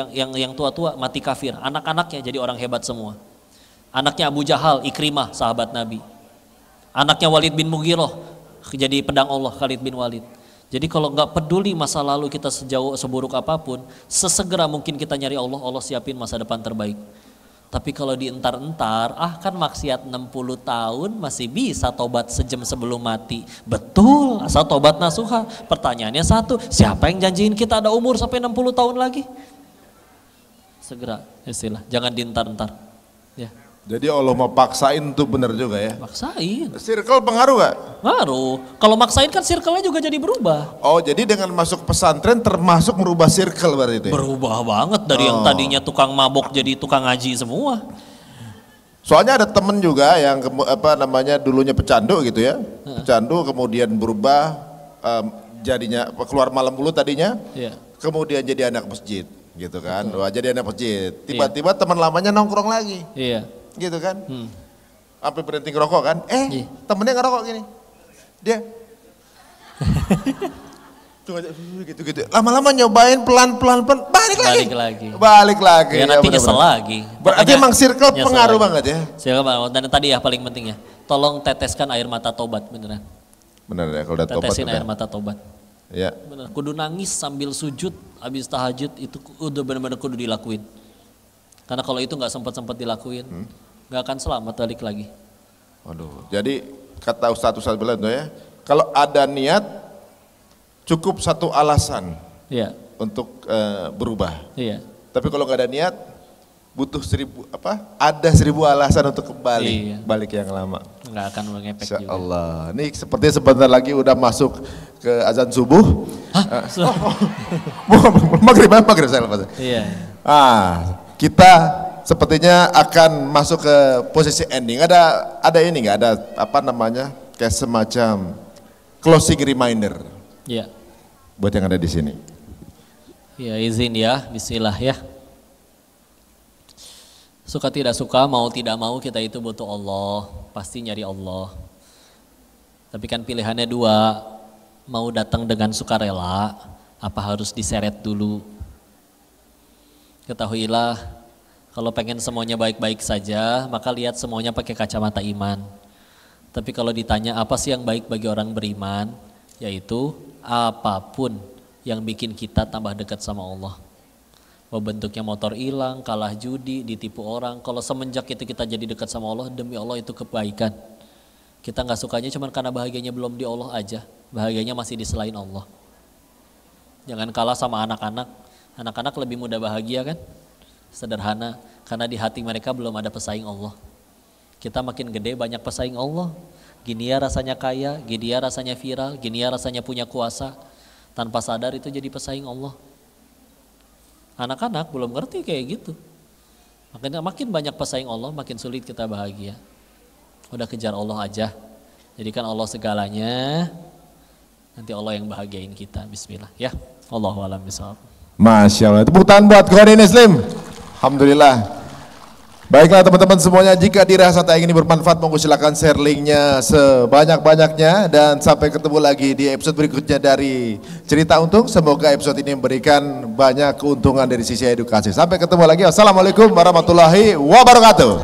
yang tua-tua mati kafir. Anak-anaknya jadi orang hebat semua. Anaknya Abu Jahal, Ikrimah, sahabat Nabi. Anaknya Walid bin Mughirah, jadi pedang Allah, Khalid bin Walid. Jadi kalau nggak peduli masa lalu kita seburuk apapun, sesegera mungkin kita nyari Allah, Allah siapin masa depan terbaik. Tapi kalau dientar-entar, kan maksiat 60 tahun masih bisa tobat sejam sebelum mati. Betul, asal tobat nasuha. Pertanyaannya satu, siapa yang janjiin kita ada umur sampai 60 tahun lagi? Segera, istilah, jangan dientar-entar. Ya. Jadi Allah mau paksain tuh bener juga ya. Maksain. Circle pengaruh gak? Ngaruh. Kalau maksain kan circle-nya juga jadi berubah. Oh jadi dengan masuk pesantren termasuk merubah circle berarti itu ya? Berubah banget dari yang tadinya tukang mabok jadi tukang ngaji semua. Soalnya ada temen juga yang dulunya pecandu gitu ya. Pecandu kemudian berubah jadinya keluar malam dulu tadinya. Iya. Kemudian jadi anak masjid gitu kan. Wah, jadi anak masjid. Tiba-tiba teman lamanya nongkrong lagi. Iya. Gitu kan. Sampai berhenti ngerokok kan. Temennya ngerokok gini. Dia gitu. Lama-lama nyobain pelan-pelan balik lagi. Ya nanti nyesel lagi. Berarti emang circle pengaruh banget ya. Circle banget. Dan tadi ya paling penting ya, tolong teteskan air mata tobat beneran. Bener ya kalau udah tobat. Tetesin air mata tobat. Ya. Bener. Kudu nangis sambil sujud habis tahajud itu udah bener-bener kudu dilakuin. Karena kalau itu nggak sempat dilakuin, nggak akan selamat balik lagi. Waduh, jadi kata Ustadz bilang tuh ya, kalau ada niat cukup satu alasan untuk berubah. Iya. Tapi kalau nggak ada niat, butuh 1000 alasan untuk kembali balik yang lama. Nggak akan mengefek juga. Allah, ini sepertinya sebentar lagi udah masuk ke azan subuh. Maghrib saya lepas. Iya. Kita sepertinya akan masuk ke posisi ending. Ada ini nggak? Ada kayak semacam closing reminder. Iya. Buat yang ada di sini. Ya izin ya, bismillah ya. Suka tidak suka, mau tidak mau kita itu butuh Allah, pasti nyari Allah. Tapi kan pilihannya dua, mau datang dengan sukarela, apa harus diseret dulu. Ketahuilah, kalau pengen semuanya baik-baik saja, maka lihat semuanya pakai kacamata iman. Tapi kalau ditanya apa sih yang baik bagi orang beriman, yaitu apapun yang bikin kita tambah dekat sama Allah. Mau bentuknya motor hilang, kalah judi, ditipu orang. Kalau semenjak itu kita jadi dekat sama Allah, demi Allah itu kebaikan. Kita nggak sukanya cuma karena bahagianya belum di Allah aja. Bahagianya masih di selain Allah. Jangan kalah sama anak-anak. Anak-anak lebih mudah bahagia kan? Sederhana, karena di hati mereka belum ada pesaing Allah. Kita makin gede banyak pesaing Allah. Gini ya rasanya kaya, gini ya rasanya viral, gini ya rasanya punya kuasa. Tanpa sadar itu jadi pesaing Allah. Anak-anak belum ngerti kayak gitu. Makanya makin banyak pesaing Allah, makin sulit kita bahagia. Udah kejar Allah aja. Jadikan Allah segalanya. Nanti Allah yang bahagiain kita. Bismillah ya. Allahu a'lam bishawab. Masya Allah. Tepuk tangan buat Khairin Muslim. Alhamdulillah. Baiklah teman-teman semuanya, jika dirasa tayang ini bermanfaat, monggo silakan share linknya sebanyak-banyaknya, dan sampai ketemu lagi di episode berikutnya dari Cerita Untung. Semoga episode ini memberikan banyak keuntungan dari sisi edukasi. Sampai ketemu lagi. Wassalamualaikum warahmatullahi wabarakatuh.